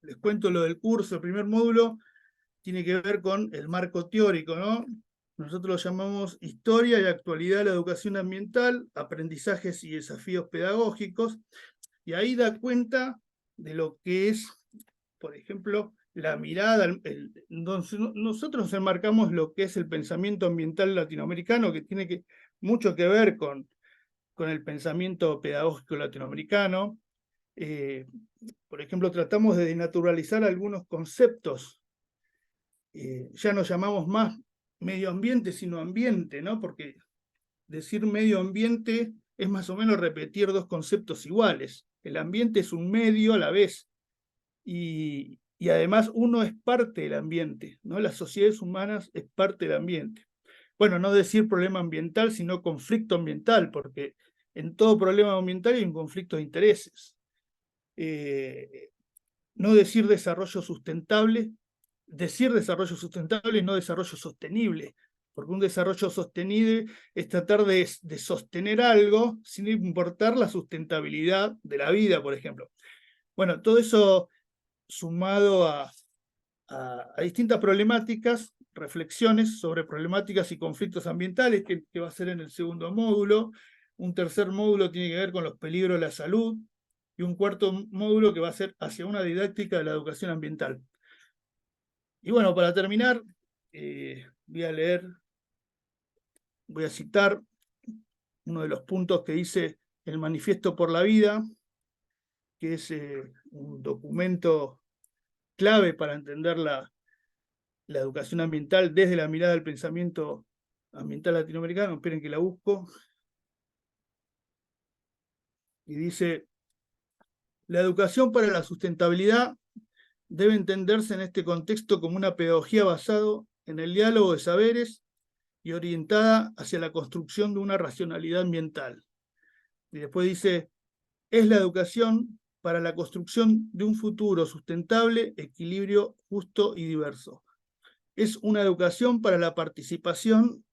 les cuento lo del curso, el primer módulo tiene que ver con el marco teórico, ¿no? Nosotros lo llamamos Historia y Actualidad de la Educación Ambiental, Aprendizajes y Desafíos Pedagógicos, y ahí da cuenta de lo que es, por ejemplo, la mirada. Nosotros nos enmarcamos lo que es el pensamiento ambiental latinoamericano, que tiene mucho que ver con el pensamiento pedagógico latinoamericano. Por ejemplo, tratamos de desnaturalizar algunos conceptos. Ya no llamamos más medio ambiente, sino ambiente, ¿no? Porque decir medio ambiente es más o menos repetir 2 conceptos iguales. El ambiente es un medio a la vez, y además uno es parte del ambiente, ¿no? Las sociedades humanas es parte del ambiente. Bueno, no decir problema ambiental, sino conflicto ambiental, porque en todo problema ambiental hay un conflicto de intereses. No decir desarrollo sustentable, decir desarrollo sustentable y no desarrollo sostenible, porque un desarrollo sostenible es tratar de sostener algo sin importar la sustentabilidad de la vida, por ejemplo. Bueno, todo eso sumado a distintas problemáticas, reflexiones sobre problemáticas y conflictos ambientales, que va a ser en el segundo módulo. Un tercer módulo tiene que ver con los peligros de la salud, y un cuarto módulo que va a ser hacia una didáctica de la educación ambiental. Y bueno, para terminar, voy a citar uno de los puntos que dice el Manifiesto por la Vida, que es un documento clave para entender la educación ambiental desde la mirada del pensamiento ambiental latinoamericano. Esperen que la busco. Y dice: la educación para la sustentabilidad debe entenderse en este contexto como una pedagogía basada en el diálogo de saberes y orientada hacia la construcción de una racionalidad ambiental. Y después dice: es la educación para la construcción de un futuro sustentable, equilibrio, justo y diverso. Es una educación para la participación,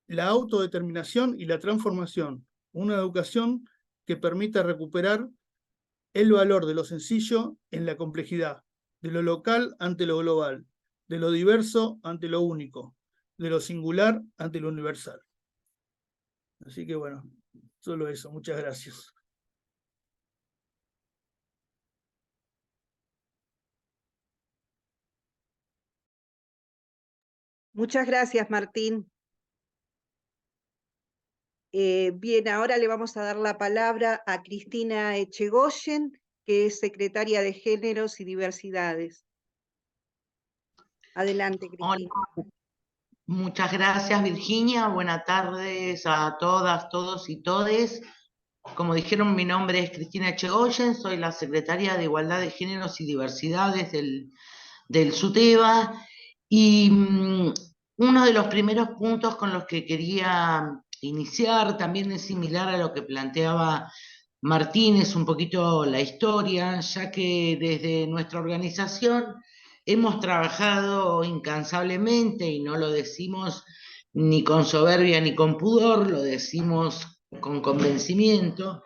la autodeterminación y la transformación. Una educación que permita recuperar el valor de lo sencillo en la complejidad, de lo local ante lo global, de lo diverso ante lo único, de lo singular ante lo universal. Así que bueno, solo eso. Muchas gracias. Muchas gracias, Martín. Bien, ahora le vamos a dar la palabra a Cristina Echegoyen, que es secretaria de Géneros y Diversidades. Adelante, Cristina. Hola. Muchas gracias, Virginia. Buenas tardes a todas, todos y todes. Como dijeron, mi nombre es Cristina Echegoyen, soy la secretaria de Igualdad de Géneros y Diversidades del SUTEBA, y uno de los primeros puntos con los que quería iniciar, también es similar a lo que planteaba Martínez, un poquito la historia, ya que desde nuestra organización hemos trabajado incansablemente, y no lo decimos ni con soberbia ni con pudor, lo decimos con convencimiento,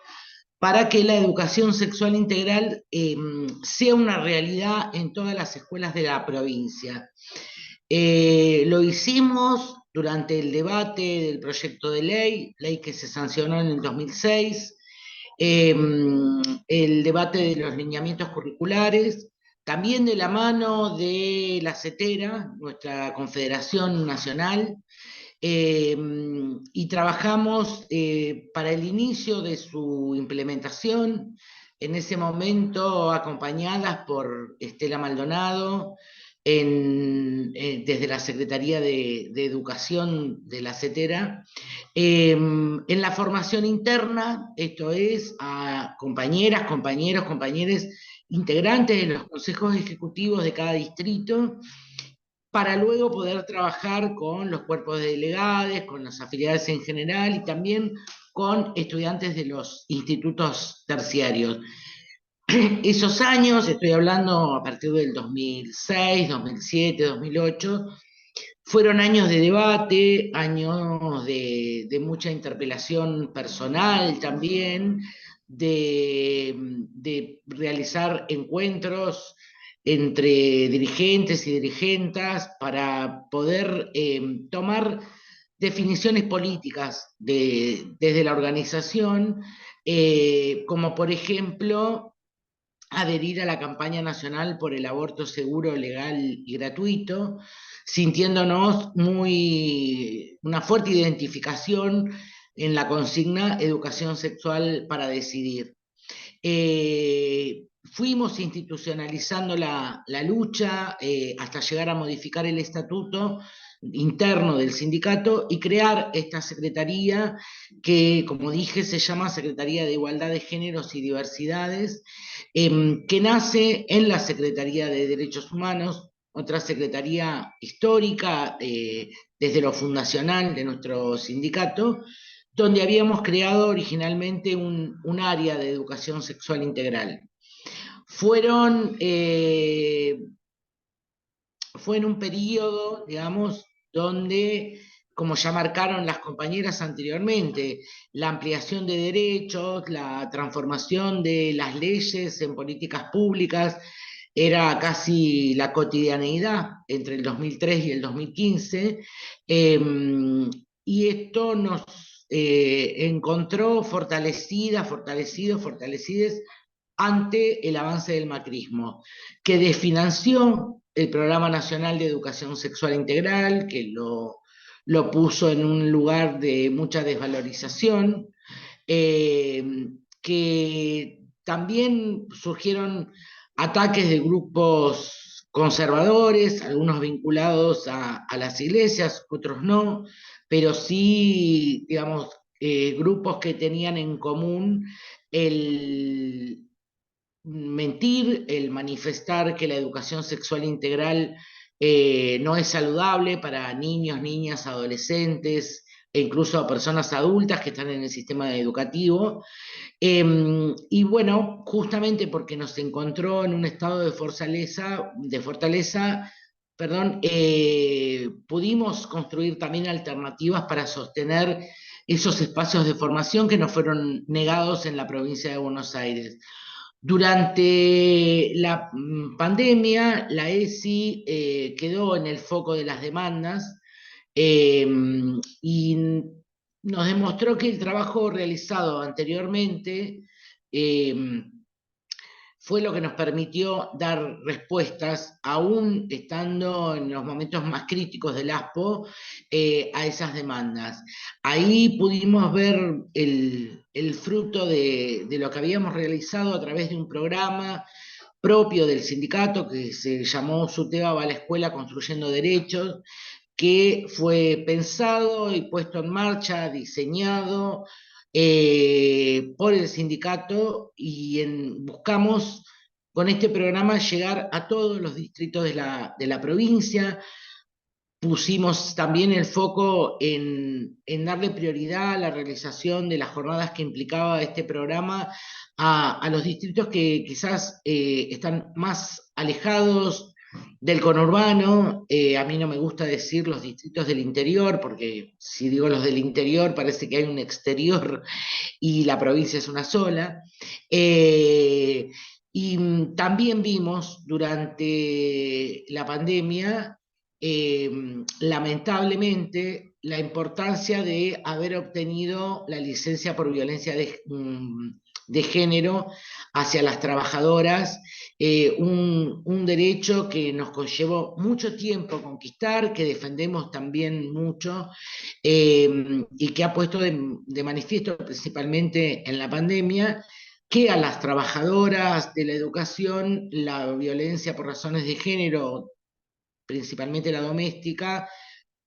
para que la educación sexual integral sea una realidad en todas las escuelas de la provincia. Lo hicimos durante el debate del proyecto de ley que se sancionó en el 2006, el debate de los lineamientos curriculares, también de la mano de la CETERA, nuestra Confederación Nacional, y trabajamos para el inicio de su implementación, en ese momento acompañadas por Estela Maldonado, desde la Secretaría de Educación de la CETERA, en la formación interna, esto es, a compañeras, compañeros, compañeros integrantes de los consejos ejecutivos de cada distrito, para luego poder trabajar con los cuerpos de delegados, con las afiliadas en general y también con estudiantes de los institutos terciarios. Esos años, estoy hablando a partir del 2006, 2007, 2008, fueron años de debate, años de mucha interpelación personal también, de realizar encuentros entre dirigentes y dirigentas para poder tomar definiciones políticas desde la organización, como por ejemplo adherir a la campaña nacional por el aborto seguro, legal y gratuito, sintiéndonos una fuerte identificación en la consigna educación sexual para decidir. Fuimos institucionalizando la lucha hasta llegar a modificar el estatuto interno del sindicato y crear esta secretaría que, como dije, se llama Secretaría de Igualdad de Géneros y Diversidades, que nace en la Secretaría de Derechos Humanos, otra secretaría histórica desde lo fundacional de nuestro sindicato, donde habíamos creado originalmente un área de educación sexual integral. Fue en un periodo, digamos, donde, como ya marcaron las compañeras anteriormente, la ampliación de derechos, la transformación de las leyes en políticas públicas, era casi la cotidianeidad entre el 2003 y el 2015, y esto nos encontró fortalecidas ante el avance del macrismo, que desfinanció el Programa Nacional de Educación Sexual Integral, que lo puso en un lugar de mucha desvalorización, que también surgieron ataques de grupos conservadores, algunos vinculados a las iglesias, otros no, pero sí, digamos, grupos que tenían en común el mentir, el manifestar que la educación sexual integral no es saludable para niños, niñas, adolescentes e incluso a personas adultas que están en el sistema educativo. Y bueno, justamente porque nos encontró en un estado de fortaleza, pudimos construir también alternativas para sostener esos espacios de formación que nos fueron negados en la provincia de Buenos Aires. Durante la pandemia, la ESI quedó en el foco de las demandas y nos demostró que el trabajo realizado anteriormente fue lo que nos permitió dar respuestas, aún estando en los momentos más críticos del ASPO, a esas demandas. Ahí pudimos ver el fruto de lo que habíamos realizado a través de un programa propio del sindicato que se llamó SUTEBA va a la escuela construyendo derechos, que fue pensado y puesto en marcha, diseñado por el sindicato, y buscamos con este programa llegar a todos los distritos de la provincia, pusimos también el foco en darle prioridad a la realización de las jornadas que implicaba este programa a los distritos que quizás están más alejados del conurbano. A mí no me gusta decir los distritos del interior, porque si digo los del interior parece que hay un exterior y la provincia es una sola. Y también vimos durante la pandemia, lamentablemente, la importancia de haber obtenido la licencia por violencia de género hacia las trabajadoras, un derecho que nos conllevó mucho tiempo conquistar, que defendemos también mucho, y que ha puesto de manifiesto principalmente en la pandemia, que a las trabajadoras de la educación la violencia por razones de género, principalmente la doméstica,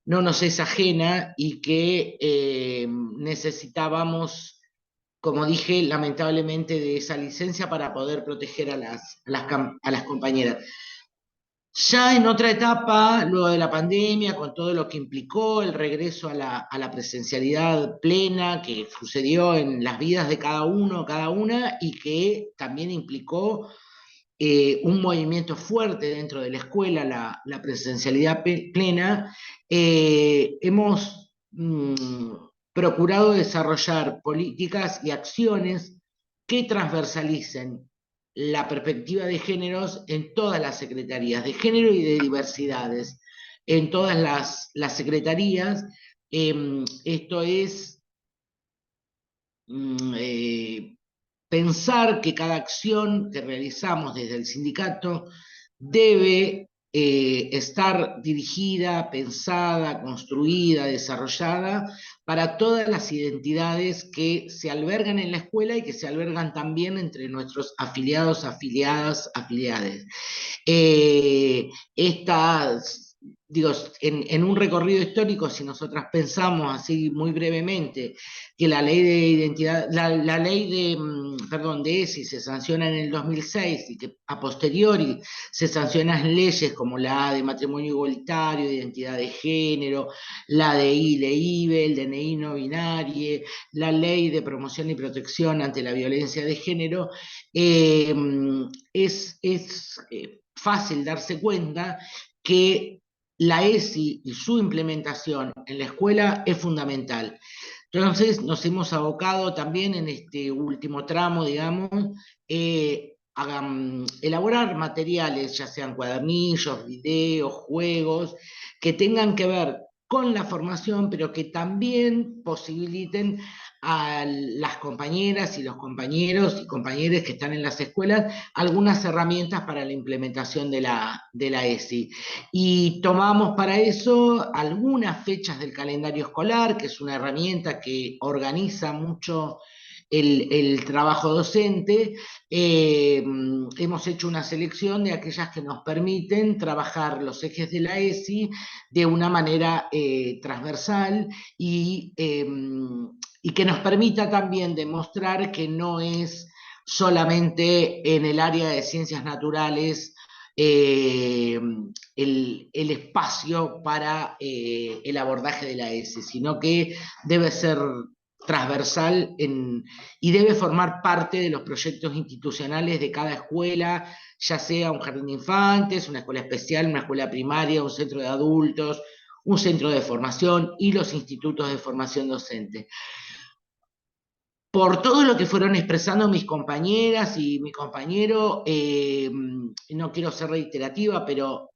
no nos es ajena y que necesitábamos, como dije, lamentablemente de esa licencia para poder proteger a las compañeras. Ya en otra etapa, luego de la pandemia, con todo lo que implicó el regreso a la presencialidad plena que sucedió en las vidas de cada uno, cada una, y que también implicó un movimiento fuerte dentro de la escuela, la presencialidad plena, hemos procurado desarrollar políticas y acciones que transversalicen la perspectiva de géneros en todas las secretarías, de género y de diversidades, en todas las secretarías. Esto es pensar que cada acción que realizamos desde el sindicato debe estar dirigida, pensada, construida, desarrollada para todas las identidades que se albergan en la escuela y que se albergan también entre nuestros afiliados, afiliadas, afiliades. Digo, en un recorrido histórico, si nosotras pensamos así muy brevemente que la ley de identidad, la ley de ESI se sanciona en el 2006 y que a posteriori se sancionan leyes como la de matrimonio igualitario, de identidad de género, la de ILE-IBE, el DNI no binario, la ley de promoción y protección ante la violencia de género, es fácil darse cuenta que la ESI y su implementación en la escuela es fundamental. Entonces nos hemos abocado también en este último tramo, digamos, a elaborar materiales, ya sean cuadernillos, videos, juegos, que tengan que ver con la formación, pero que también posibiliten a las compañeras y los compañeros y compañeras que están en las escuelas algunas herramientas para la implementación de la ESI. Y tomamos para eso algunas fechas del calendario escolar, que es una herramienta que organiza mucho el trabajo docente. Hemos hecho una selección de aquellas que nos permiten trabajar los ejes de la ESI de una manera transversal y que nos permita también demostrar que no es solamente en el área de ciencias naturales el espacio para el abordaje de la ESI, sino que debe ser transversal y debe formar parte de los proyectos institucionales de cada escuela, ya sea un jardín de infantes, una escuela especial, una escuela primaria, un centro de adultos, un centro de formación y los institutos de formación docente. Por todo lo que fueron expresando mis compañeras y mi compañero, no quiero ser reiterativa, pero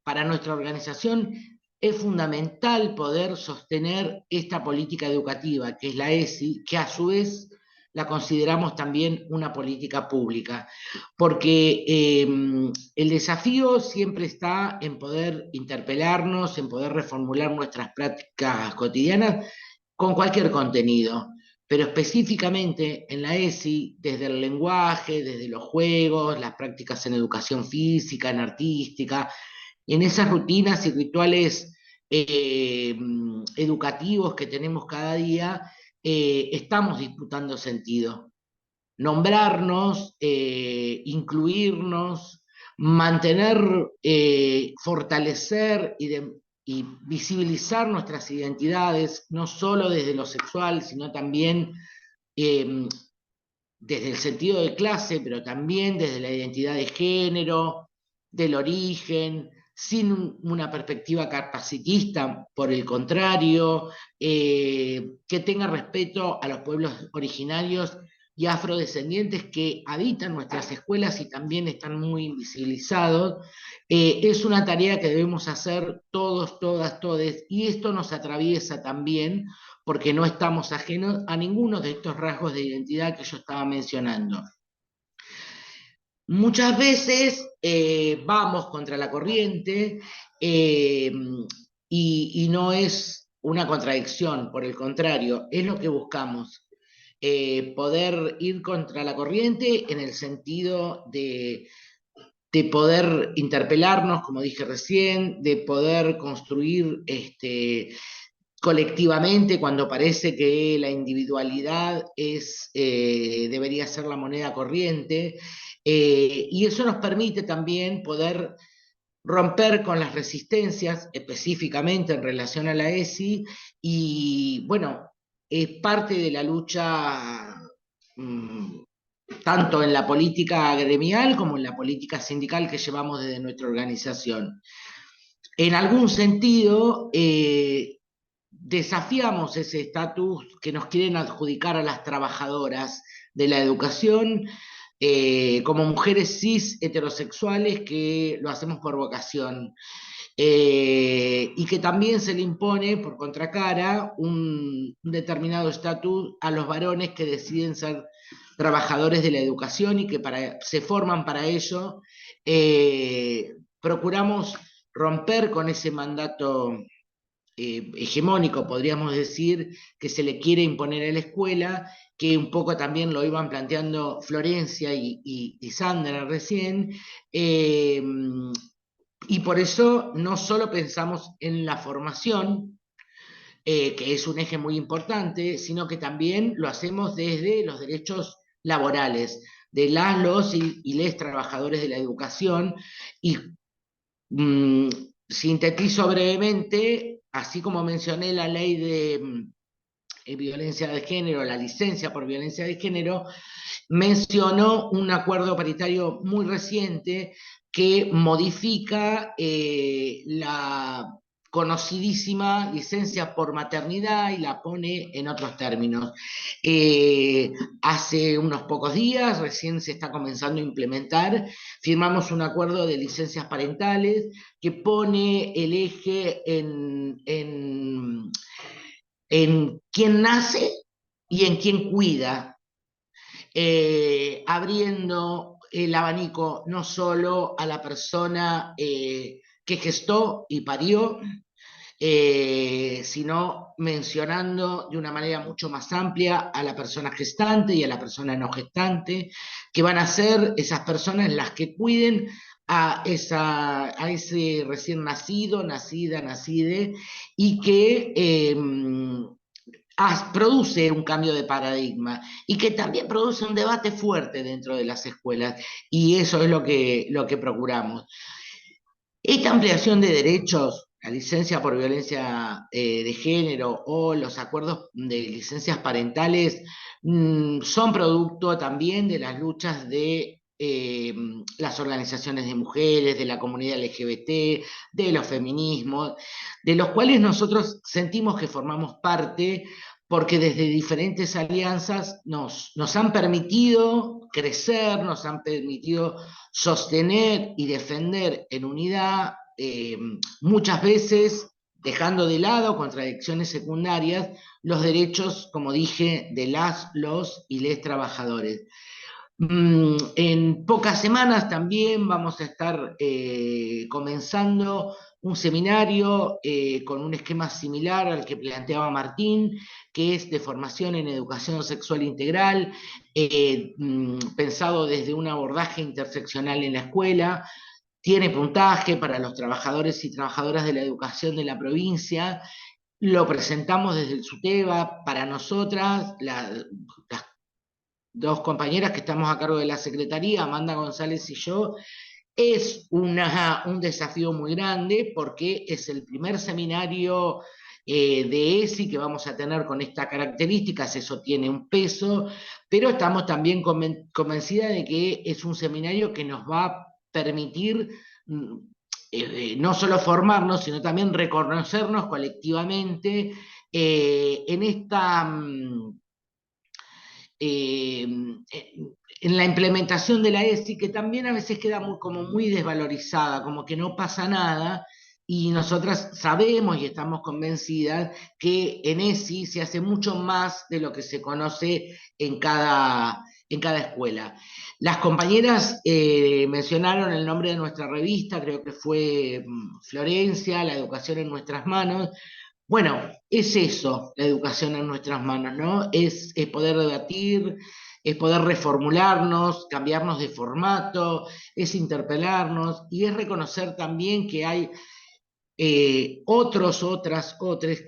para nuestra organización es fundamental poder sostener esta política educativa, que es la ESI, que a su vez la consideramos también una política pública, porque el desafío siempre está en poder interpelarnos, en poder reformular nuestras prácticas cotidianas con cualquier contenido, pero específicamente en la ESI, desde el lenguaje, desde los juegos, las prácticas en educación física, en artística, en esas rutinas y rituales educativos que tenemos cada día, estamos disputando sentido. Nombrarnos, incluirnos, mantener, fortalecer y visibilizar nuestras identidades, no solo desde lo sexual, sino también desde el sentido de clase, pero también desde la identidad de género, del origen, sin una perspectiva capacitista, por el contrario, que tenga respeto a los pueblos originarios y afrodescendientes que habitan nuestras escuelas y también están muy invisibilizados. Es una tarea que debemos hacer todos, todas, todes, y esto nos atraviesa también porque no estamos ajenos a ninguno de estos rasgos de identidad que yo estaba mencionando. Muchas veces vamos contra la corriente y no es una contradicción, por el contrario, es lo que buscamos. Poder ir contra la corriente en el sentido de poder interpelarnos, como dije recién, de poder construir colectivamente cuando parece que la individualidad debería ser la moneda corriente, y eso nos permite también poder romper con las resistencias, específicamente en relación a la ESI, y bueno, es parte de la lucha tanto en la política gremial como en la política sindical que llevamos desde nuestra organización. En algún sentido, desafiamos ese estatus que nos quieren adjudicar a las trabajadoras de la educación, como mujeres cis heterosexuales que lo hacemos por vocación, y que también se le impone por contracara un determinado estatus a los varones que deciden ser trabajadores de la educación y que se forman para ello. Procuramos romper con ese mandato hegemónico, podríamos decir, que se le quiere imponer a la escuela, que un poco también lo iban planteando Florencia y Sandra recién, y por eso no solo pensamos en la formación, que es un eje muy importante, sino que también lo hacemos desde los derechos laborales de los y les trabajadores de la educación, y sintetizo brevemente, así como mencioné la ley de violencia de género, la licencia por violencia de género, mencionó un acuerdo paritario muy reciente que modifica la conocidísima licencia por maternidad y la pone en otros términos. Hace unos pocos días, recién se está comenzando a implementar, firmamos un acuerdo de licencias parentales que pone el eje en quién nace y en quién cuida, abriendo el abanico no solo a la persona que gestó y parió, sino mencionando de una manera mucho más amplia a la persona gestante y a la persona no gestante, que van a ser esas personas las que cuiden a ese recién nacido, nacida, nacide, y que produce un cambio de paradigma y que también produce un debate fuerte dentro de las escuelas, y eso es lo que procuramos. Esta ampliación de derechos, la licencia por violencia de género o los acuerdos de licencias parentales, son producto también de las luchas de las organizaciones de mujeres, de la comunidad LGBT, de los feminismos, de los cuales nosotros sentimos que formamos parte, porque desde diferentes alianzas nos han permitido crecer, nos han permitido sostener y defender en unidad, muchas veces dejando de lado contradicciones secundarias, los derechos, como dije, de los y les trabajadores. En pocas semanas también vamos a estar comenzando un seminario con un esquema similar al que planteaba Martín, que es de formación en educación sexual integral, pensado desde un abordaje interseccional en la escuela. Tiene puntaje para los trabajadores y trabajadoras de la educación de la provincia. Lo presentamos desde el SUTEBA para nosotras, las dos compañeras que estamos a cargo de la Secretaría, Amanda González y yo, Es un desafío muy grande porque es el primer seminario de ESI que vamos a tener con estas características, eso tiene un peso, pero estamos también convencidas de que es un seminario que nos va a permitir no solo formarnos, sino también reconocernos colectivamente en esta... en la implementación de la ESI, que también a veces queda como muy desvalorizada, como que no pasa nada, y nosotras sabemos y estamos convencidas que en ESI se hace mucho más de lo que se conoce en cada escuela. Las compañeras mencionaron el nombre de nuestra revista, creo que fue Florencia, La educación en nuestras manos. Bueno, es eso, la educación en nuestras manos, ¿no? Es poder debatir, es poder reformularnos, cambiarnos de formato, es interpelarnos y es reconocer también que hay otros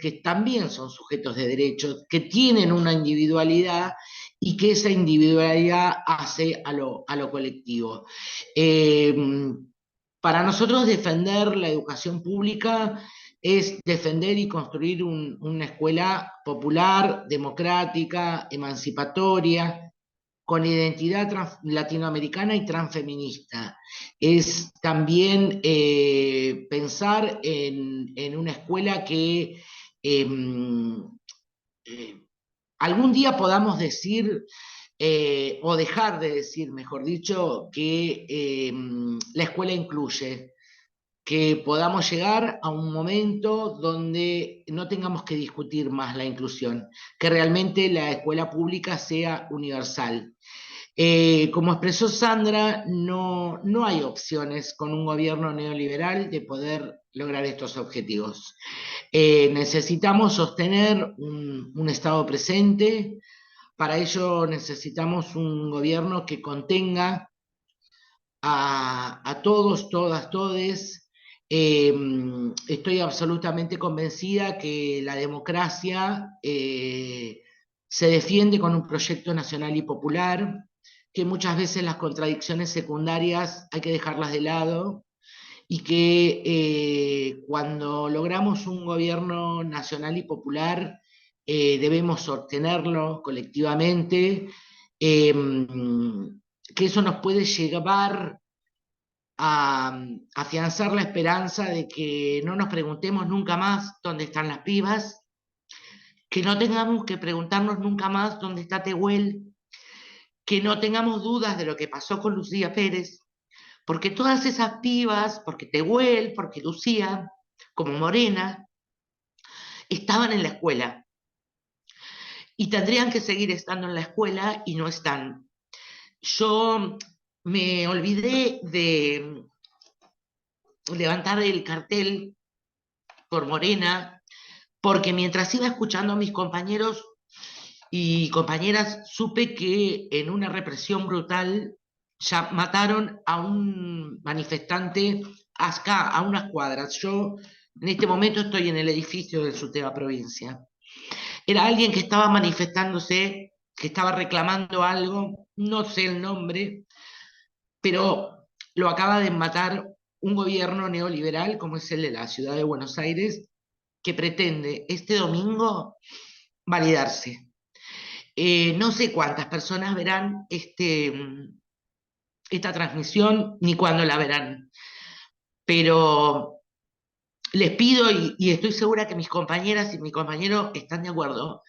que también son sujetos de derechos, que tienen una individualidad y que esa individualidad hace a lo colectivo. Para nosotros defender la educación pública es defender y construir una escuela popular, democrática, emancipatoria, con identidad latinoamericana y transfeminista. Es también pensar en una escuela que algún día podamos decir, o dejar de decir, mejor dicho, que la escuela incluye, que podamos llegar a un momento donde no tengamos que discutir más la inclusión, que realmente la escuela pública sea universal. Como expresó Sandra, no hay opciones con un gobierno neoliberal de poder lograr estos objetivos. Necesitamos sostener un Estado presente, para ello necesitamos un gobierno que contenga a todos, todas, todes. Estoy absolutamente convencida que la democracia se defiende con un proyecto nacional y popular, que muchas veces las contradicciones secundarias hay que dejarlas de lado y que cuando logramos un gobierno nacional y popular debemos sostenerlo colectivamente, que eso nos puede llevar a afianzar la esperanza de que no nos preguntemos nunca más dónde están las pibas, que no tengamos que preguntarnos nunca más dónde está Tehuel, que no tengamos dudas de lo que pasó con Lucía Pérez, porque todas esas pibas, porque Tehuel, porque Lucía, como Morena, estaban en la escuela y tendrían que seguir estando en la escuela y no están. Yo me olvidé de levantar el cartel por Morena, porque mientras iba escuchando a mis compañeros y compañeras, supe que en una represión brutal ya mataron a un manifestante acá, a unas cuadras. Yo en este momento estoy en el edificio del SUTEBA Provincia. Era alguien que estaba manifestándose, que estaba reclamando algo, no sé el nombre, pero lo acaba de matar un gobierno neoliberal como es el de la ciudad de Buenos Aires, que pretende este domingo validarse. No sé cuántas personas verán esta transmisión ni cuándo la verán, pero les pido, y estoy segura que mis compañeras y mi compañero están de acuerdo,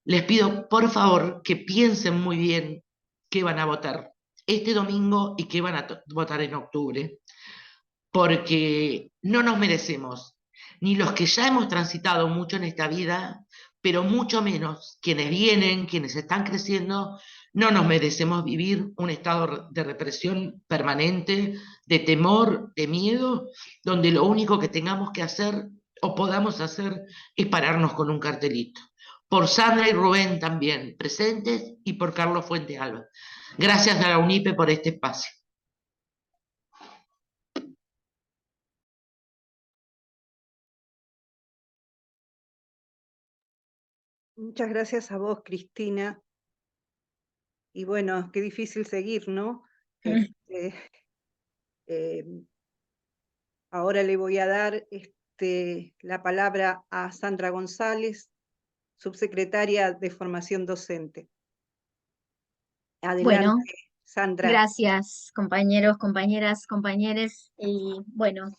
les pido por favor que piensen muy bien qué van a votar este domingo y qué van a votar en octubre, porque no nos merecemos, ni los que ya hemos transitado mucho en esta vida, pero mucho menos quienes vienen, quienes están creciendo, no nos merecemos vivir un estado de represión permanente, de temor, de miedo, donde lo único que tengamos que hacer o podamos hacer es pararnos con un cartelito. Por Sandra y Rubén también presentes y por Carlos Fuente Alba. Gracias a la UNIPE por este espacio. Muchas gracias a vos, Cristina. Y bueno, qué difícil seguir, ¿no? Ahora le voy a dar la palabra a Sandra González, subsecretaria de Formación Docente. Adelante, Bueno, Sandra. gracias, compañeros, compañeras, compañeres. Y bueno,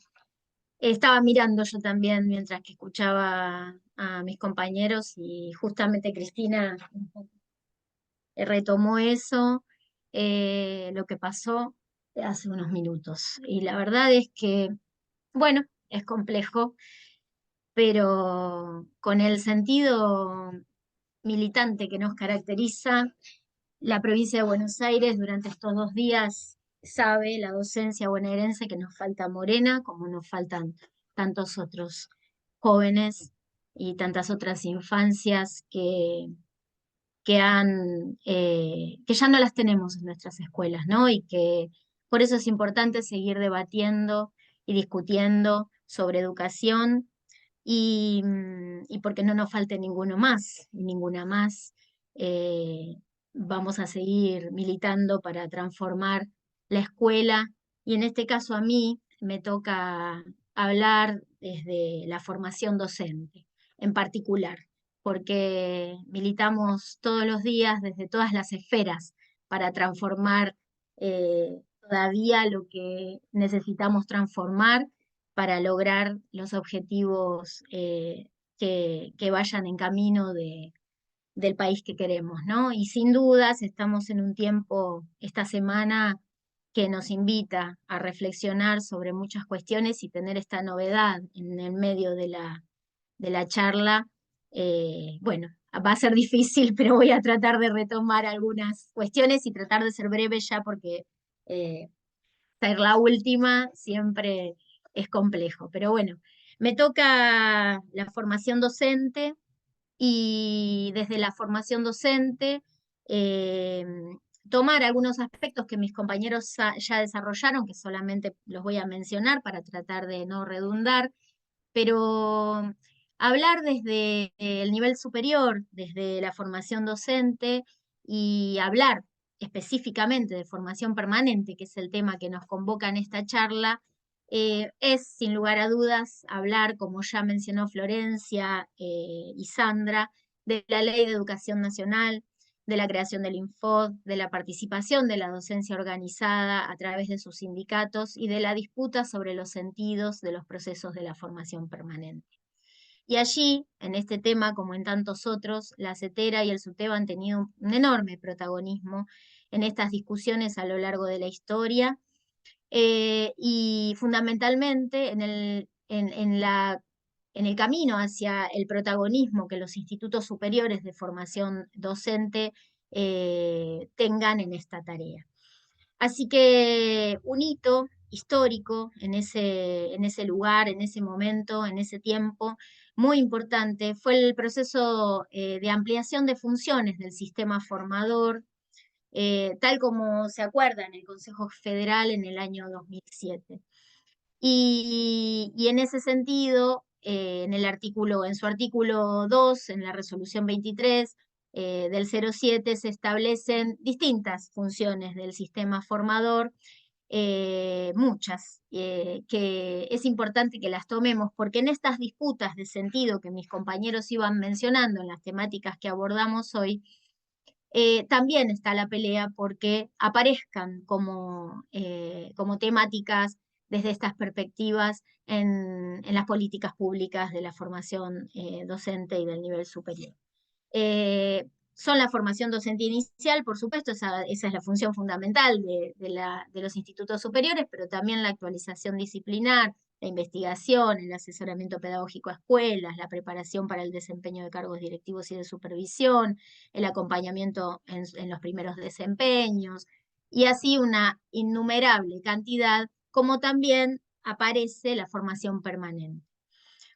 estaba mirando yo también mientras que escuchaba a mis compañeros y justamente Cristina retomó eso, lo que pasó hace unos minutos. Y la verdad es que, bueno, es complejo, pero con el sentido militante que nos caracteriza, la provincia de Buenos Aires durante estos 2 días sabe, la docencia bonaerense, que nos falta Morena, como nos faltan tantos otros jóvenes y tantas otras infancias que ya no las tenemos en nuestras escuelas, ¿no? Y que por eso es importante seguir debatiendo y discutiendo sobre educación y porque no nos falte ninguno más y ninguna más. Vamos a seguir militando para transformar la escuela y en este caso a mí me toca hablar desde la formación docente en particular, porque militamos todos los días desde todas las esferas para transformar todavía lo que necesitamos transformar para lograr los objetivos que vayan en camino del país que queremos, ¿no? Y sin dudas estamos en un tiempo, esta semana, que nos invita a reflexionar sobre muchas cuestiones y tener esta novedad en el medio de la charla. Bueno, va a ser difícil, pero voy a tratar de retomar algunas cuestiones y tratar de ser breve ya porque ser la última siempre es complejo. Pero bueno, me toca la formación docente y desde la formación docente eh, tomar algunos aspectos que mis compañeros ya desarrollaron, que solamente los voy a mencionar para tratar de no redundar, pero hablar desde el nivel superior, desde la formación docente y hablar específicamente de formación permanente, que es el tema que nos convoca en esta charla, es sin lugar a dudas hablar, como ya mencionó Florencia y Sandra, de la Ley de Educación Nacional, de la creación del Infod, de la participación de la docencia organizada a través de sus sindicatos y de la disputa sobre los sentidos de los procesos de la formación permanente. Y allí, en este tema, como en tantos otros, la CETERA y el SUTEBA han tenido un enorme protagonismo en estas discusiones a lo largo de la historia y fundamentalmente en el camino hacia el protagonismo que los institutos superiores de formación docente tengan en esta tarea. Así que un hito histórico en ese lugar, en ese momento, en ese tiempo, muy importante, fue el proceso de ampliación de funciones del sistema formador, tal como se acuerda en el Consejo Federal en el año 2007. Y en ese sentido, en su artículo 2, en la resolución 23 del 07, se establecen distintas funciones del sistema formador, muchas, que es importante que las tomemos, porque en estas disputas de sentido que mis compañeros iban mencionando en las temáticas que abordamos hoy, también está la pelea porque aparezcan como temáticas desde estas perspectivas en las políticas públicas de la formación docente y del nivel superior. Son la formación docente inicial, por supuesto, esa es la función fundamental de los institutos superiores, pero también la actualización disciplinar, la investigación, el asesoramiento pedagógico a escuelas, la preparación para el desempeño de cargos directivos y de supervisión, el acompañamiento en los primeros desempeños, y así una innumerable cantidad, como también aparece la formación permanente.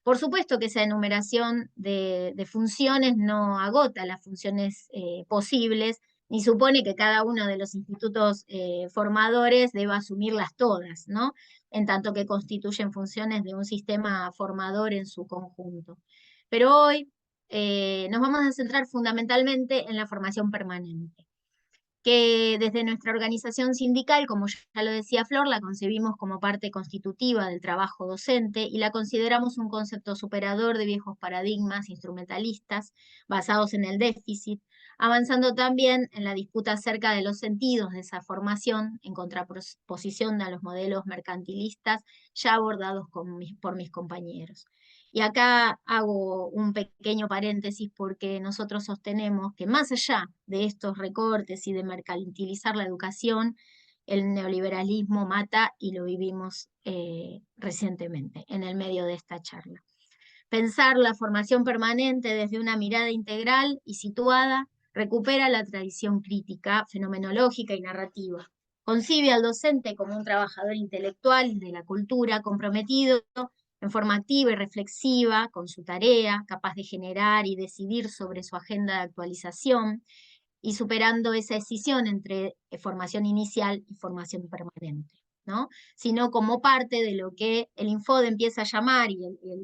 Por supuesto que esa enumeración de funciones no agota las funciones posibles, ni supone que cada uno de los institutos formadores deba asumirlas todas, ¿no? En tanto que constituyen funciones de un sistema formador en su conjunto. Pero hoy nos vamos a centrar fundamentalmente en la formación permanente. que desde nuestra organización sindical, como ya lo decía Flor, la concebimos como parte constitutiva del trabajo docente y la consideramos un concepto superador de viejos paradigmas instrumentalistas basados en el déficit, avanzando también en la disputa acerca de los sentidos de esa formación en contraposición a los modelos mercantilistas ya abordados por mis compañeros. Y acá hago un pequeño paréntesis porque nosotros sostenemos que más allá de estos recortes y de mercantilizar la educación, el neoliberalismo mata y lo vivimos recientemente en el medio de esta charla. Pensar la formación permanente desde una mirada integral y situada recupera la tradición crítica, fenomenológica y narrativa. Concibe al docente como un trabajador intelectual de la cultura comprometido en forma activa y reflexiva con su tarea, capaz de generar y decidir sobre su agenda de actualización y superando esa decisión entre formación inicial y formación permanente, ¿no? Sino como parte de lo que el INFODE empieza a llamar y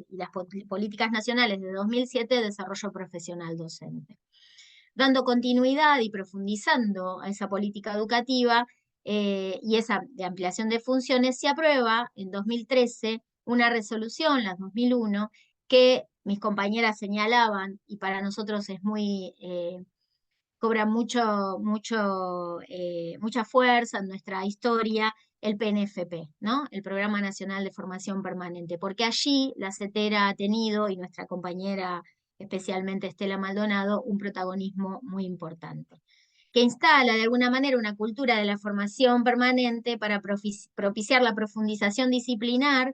las políticas nacionales de 2007, desarrollo profesional docente. Dando continuidad y profundizando a esa política educativa y esa de ampliación de funciones, se aprueba en 2013 una resolución, la 2001, que mis compañeras señalaban, y para nosotros es muy, cobra mucha fuerza en nuestra historia, el PNFP, ¿no? El Programa Nacional de Formación Permanente, porque allí la CETERA ha tenido, y nuestra compañera, especialmente Estela Maldonado, un protagonismo muy importante, que instala de alguna manera una cultura de la formación permanente para propiciar la profundización disciplinar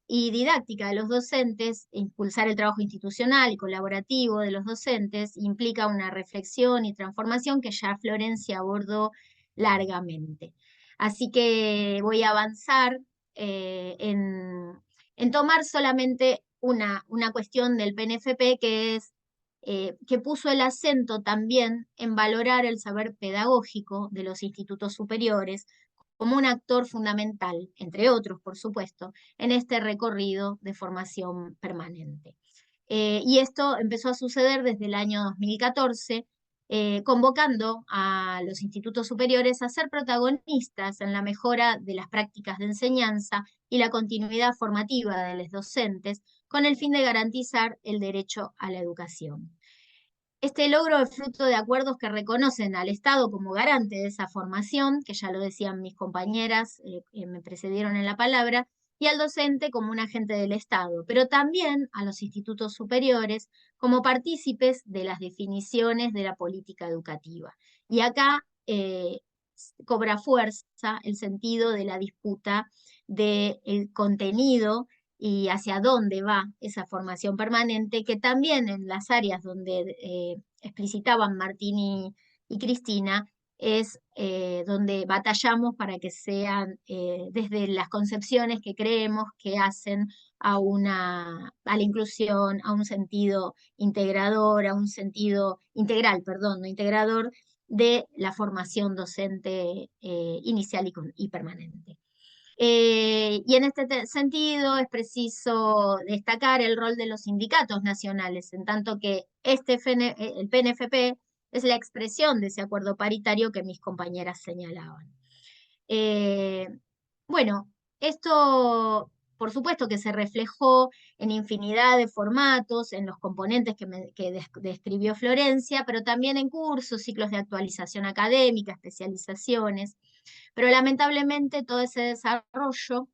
y didáctica de los docentes, impulsar el trabajo institucional y colaborativo de los docentes, implica una reflexión y transformación que ya Florencia abordó largamente. Así que voy a avanzar en tomar solamente una cuestión del PNFP que es que puso el acento también en valorar el saber pedagógico de los institutos superiores como un actor fundamental, entre otros, por supuesto, en este recorrido de formación permanente. Y esto empezó a suceder desde el año 2014, convocando a los institutos superiores a ser protagonistas en la mejora de las prácticas de enseñanza y la continuidad formativa de los docentes, con el fin de garantizar el derecho a la educación. Este logro es fruto de acuerdos que reconocen al Estado como garante de esa formación, que ya lo decían mis compañeras que me precedieron en la palabra, y al docente como un agente del Estado, pero también a los institutos superiores como partícipes de las definiciones de la política educativa. Y acá cobra fuerza el sentido de la disputa del contenido y hacia dónde va esa formación permanente, que también en las áreas donde explicitaban Martín y Cristina, es donde batallamos para que sean desde las concepciones que creemos que hacen a la inclusión, a un sentido integrador, a un sentido integral, perdón, no integrador, de la formación docente inicial y permanente. Y en este sentido es preciso destacar el rol de los sindicatos nacionales, en tanto que el PNFP es la expresión de ese acuerdo paritario que mis compañeras señalaban. Bueno, esto por supuesto que se reflejó en infinidad de formatos, en los componentes que describió Florencia, pero también en cursos, ciclos de actualización académica, especializaciones. Pero lamentablemente todo ese desarrollo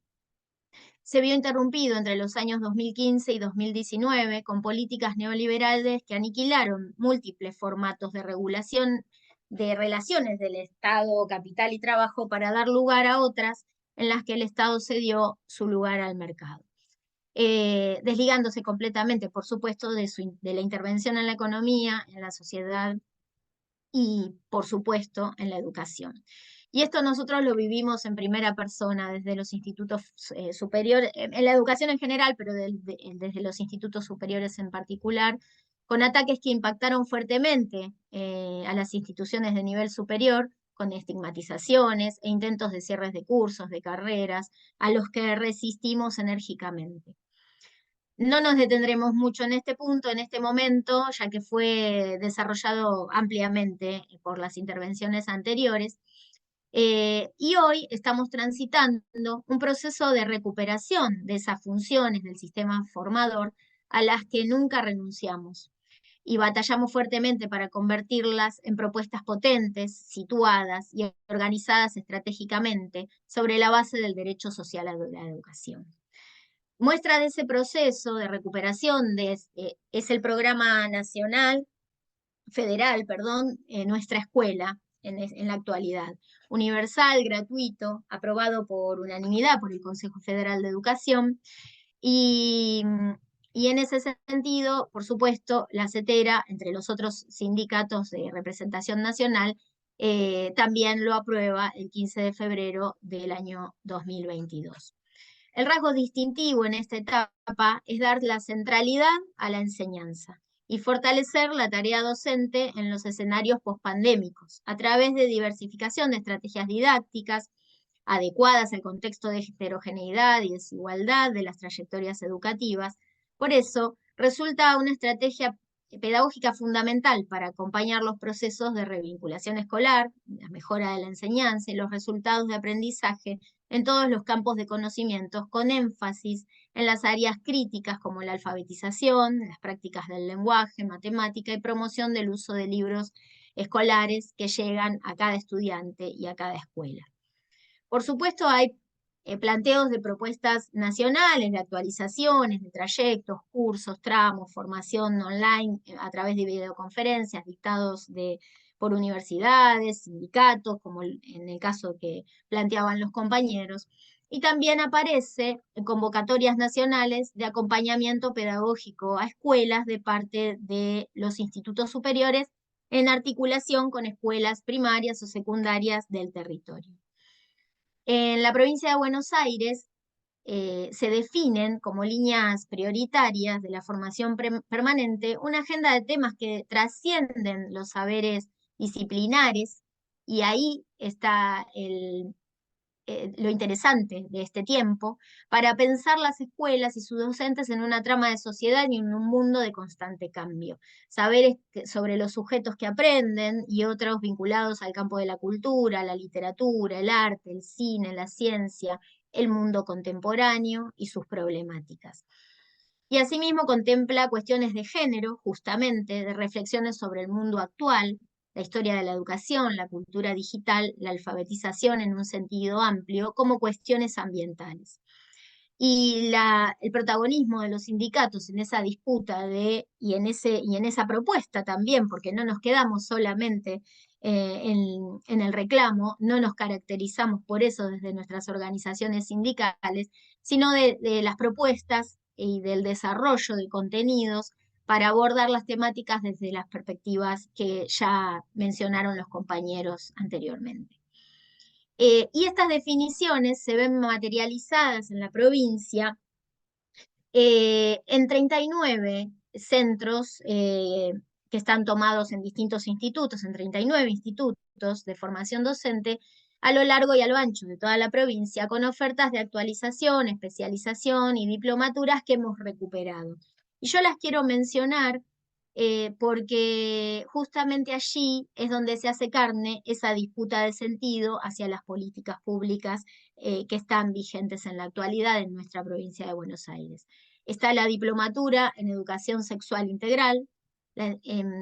se vio interrumpido entre los años 2015 y 2019 con políticas neoliberales que aniquilaron múltiples formatos de regulación de relaciones del Estado, capital y trabajo para dar lugar a otras en las que el Estado cedió su lugar al mercado. Desligándose completamente, por supuesto, de la intervención en la economía, en la sociedad y, por supuesto, en la educación. Y esto nosotros lo vivimos en primera persona desde los institutos superiores, en la educación en general, pero desde los institutos superiores en particular, con ataques que impactaron fuertemente a las instituciones de nivel superior, con estigmatizaciones e intentos de cierres de cursos, de carreras, a los que resistimos enérgicamente. No nos detendremos mucho en este punto, en este momento, ya que fue desarrollado ampliamente por las intervenciones anteriores. Y hoy estamos transitando un proceso de recuperación de esas funciones del sistema formador a las que nunca renunciamos y batallamos fuertemente para convertirlas en propuestas potentes, situadas y organizadas estratégicamente sobre la base del derecho social a la educación. Muestra de ese proceso de recuperación es el programa federal, Nuestra Escuela, en la actualidad. Universal, gratuito, aprobado por unanimidad por el Consejo Federal de Educación. Y en ese sentido, por supuesto, la CETERA, entre los otros sindicatos de representación nacional, también lo aprueba el 15 de febrero del año 2022. El rasgo distintivo en esta etapa es dar la centralidad a la enseñanza y fortalecer la tarea docente en los escenarios pospandémicos a través de diversificación de estrategias didácticas adecuadas al contexto de heterogeneidad y desigualdad de las trayectorias educativas. Por eso, resulta una estrategia pedagógica fundamental para acompañar los procesos de revinculación escolar, la mejora de la enseñanza y los resultados de aprendizaje en todos los campos de conocimientos, con énfasis en las áreas críticas como la alfabetización, las prácticas del lenguaje, matemática y promoción del uso de libros escolares que llegan a cada estudiante y a cada escuela. Por supuesto, hay planteos de propuestas nacionales, de actualizaciones, de trayectos, cursos, tramos, formación online a través de videoconferencias, dictados por universidades, sindicatos, como en el caso que planteaban los compañeros. Y también aparece convocatorias nacionales de acompañamiento pedagógico a escuelas de parte de los institutos superiores en articulación con escuelas primarias o secundarias del territorio. En la provincia de Buenos Aires se definen como líneas prioritarias de la formación permanente una agenda de temas que trascienden los saberes disciplinares, y ahí está lo interesante de este tiempo, para pensar las escuelas y sus docentes en una trama de sociedad y en un mundo de constante cambio. Saberes sobre los sujetos que aprenden y otros vinculados al campo de la cultura, la literatura, el arte, el cine, la ciencia, el mundo contemporáneo y sus problemáticas. Y asimismo contempla cuestiones de género, justamente, de reflexiones sobre el mundo actual, la historia de la educación, la cultura digital, la alfabetización en un sentido amplio, como cuestiones ambientales. Y el protagonismo de los sindicatos en esa disputa y en esa propuesta también, porque no nos quedamos solamente en el reclamo, no nos caracterizamos por eso desde nuestras organizaciones sindicales, sino de las propuestas y del desarrollo de contenidos para abordar las temáticas desde las perspectivas que ya mencionaron los compañeros anteriormente. Y estas definiciones se ven materializadas en la provincia en 39 centros que están tomados en distintos institutos, en 39 institutos de formación docente, a lo largo y a lo ancho de toda la provincia, con ofertas de actualización, especialización y diplomaturas que hemos recuperado. Y yo las quiero mencionar porque justamente allí es donde se hace carne esa disputa de sentido hacia las políticas públicas que están vigentes en la actualidad en nuestra provincia de Buenos Aires. Está la diplomatura en educación sexual integral,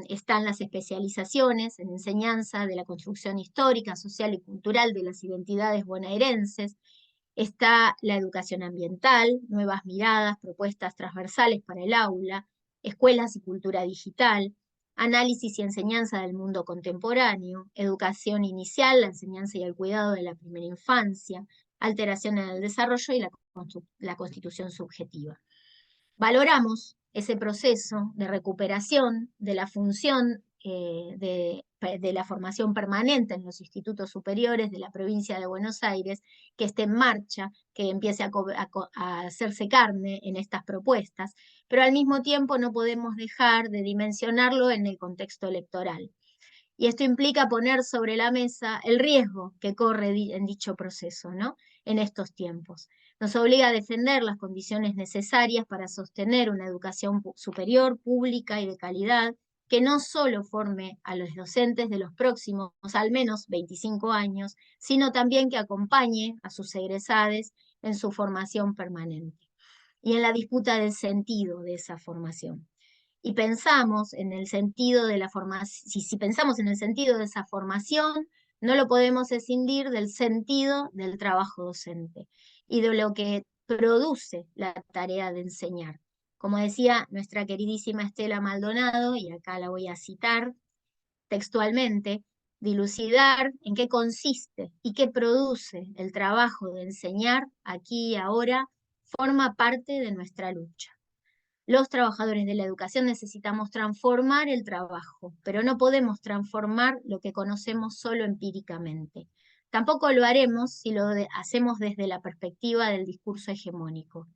están las especializaciones en enseñanza de la construcción histórica, social y cultural de las identidades bonaerenses, está la educación ambiental, nuevas miradas, propuestas transversales para el aula, escuelas y cultura digital, análisis y enseñanza del mundo contemporáneo, educación inicial, la enseñanza y el cuidado de la primera infancia, alteración en el desarrollo y la constitución subjetiva. Valoramos ese proceso de recuperación de la función de la formación permanente en los institutos superiores de la provincia de Buenos Aires, que esté en marcha, que empiece a hacerse carne en estas propuestas, pero al mismo tiempo no podemos dejar de dimensionarlo en el contexto electoral. Y esto implica poner sobre la mesa el riesgo que corre en dicho proceso, ¿no? En estos tiempos. Nos obliga a defender las condiciones necesarias para sostener una educación superior, pública y de calidad, que no solo forme a los docentes de los próximos al menos 25 años, sino también que acompañe a sus egresados en su formación permanente y en la disputa del sentido de esa formación. Y pensamos en el sentido de la formación, si pensamos en el sentido de esa formación, no lo podemos escindir del sentido del trabajo docente y de lo que produce la tarea de enseñar. Como decía nuestra queridísima Estela Maldonado, y acá la voy a citar textualmente, dilucidar en qué consiste y qué produce el trabajo de enseñar aquí y ahora forma parte de nuestra lucha. Los trabajadores de la educación necesitamos transformar el trabajo, pero no podemos transformar lo que conocemos solo empíricamente. Tampoco lo haremos si lo hacemos desde la perspectiva del discurso hegemónico.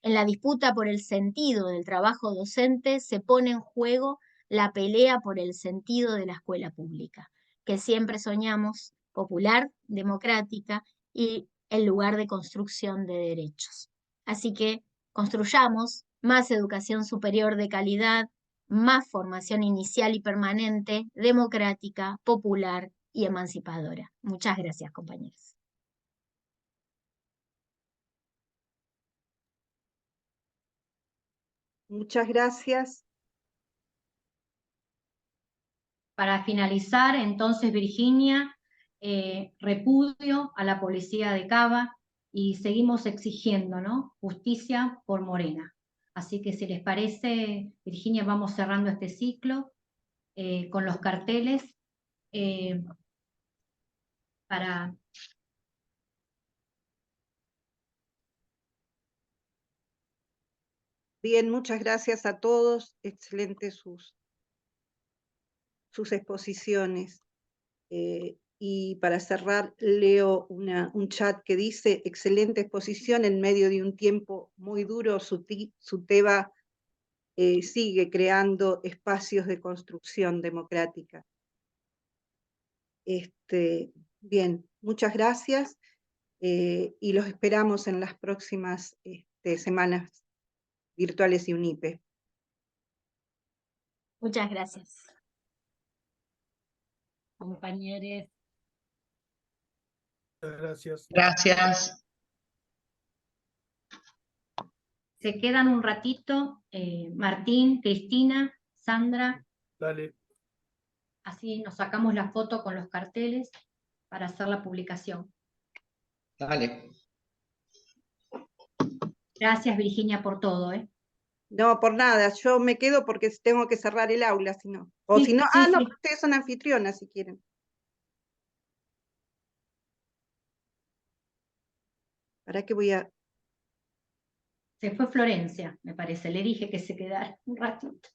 En la disputa por el sentido del trabajo docente se pone en juego la pelea por el sentido de la escuela pública, que siempre soñamos popular, democrática y el lugar de construcción de derechos. Así que construyamos más educación superior de calidad, más formación inicial y permanente, democrática, popular y emancipadora. Muchas gracias, compañeros. Muchas gracias. Para finalizar, entonces, Virginia, repudio a la policía de Cava y seguimos exigiendo, ¿no?, justicia por Morena. Así que si les parece, Virginia, vamos cerrando este ciclo con los carteles para... Bien, muchas gracias a todos. Excelentes sus exposiciones. Y para cerrar, leo un chat que dice: excelente exposición en medio de un tiempo muy duro. SUTEBA sigue creando espacios de construcción democrática. Bien, muchas gracias y los esperamos en las próximas semanas virtuales y UNIPE. Muchas gracias. Compañeros. Gracias. Gracias. Se quedan un ratito, Martín, Cristina, Sandra. Dale. Así nos sacamos la foto con los carteles para hacer la publicación. Dale. Gracias, Virginia, por todo, ¿eh? No, por nada, yo me quedo porque tengo que cerrar el aula, si no. O Sí, si no, sí, no, sí. ustedes son anfitrionas si quieren. ¿Para qué voy a...? Se fue Florencia, me parece. Le dije que se quedara un ratito.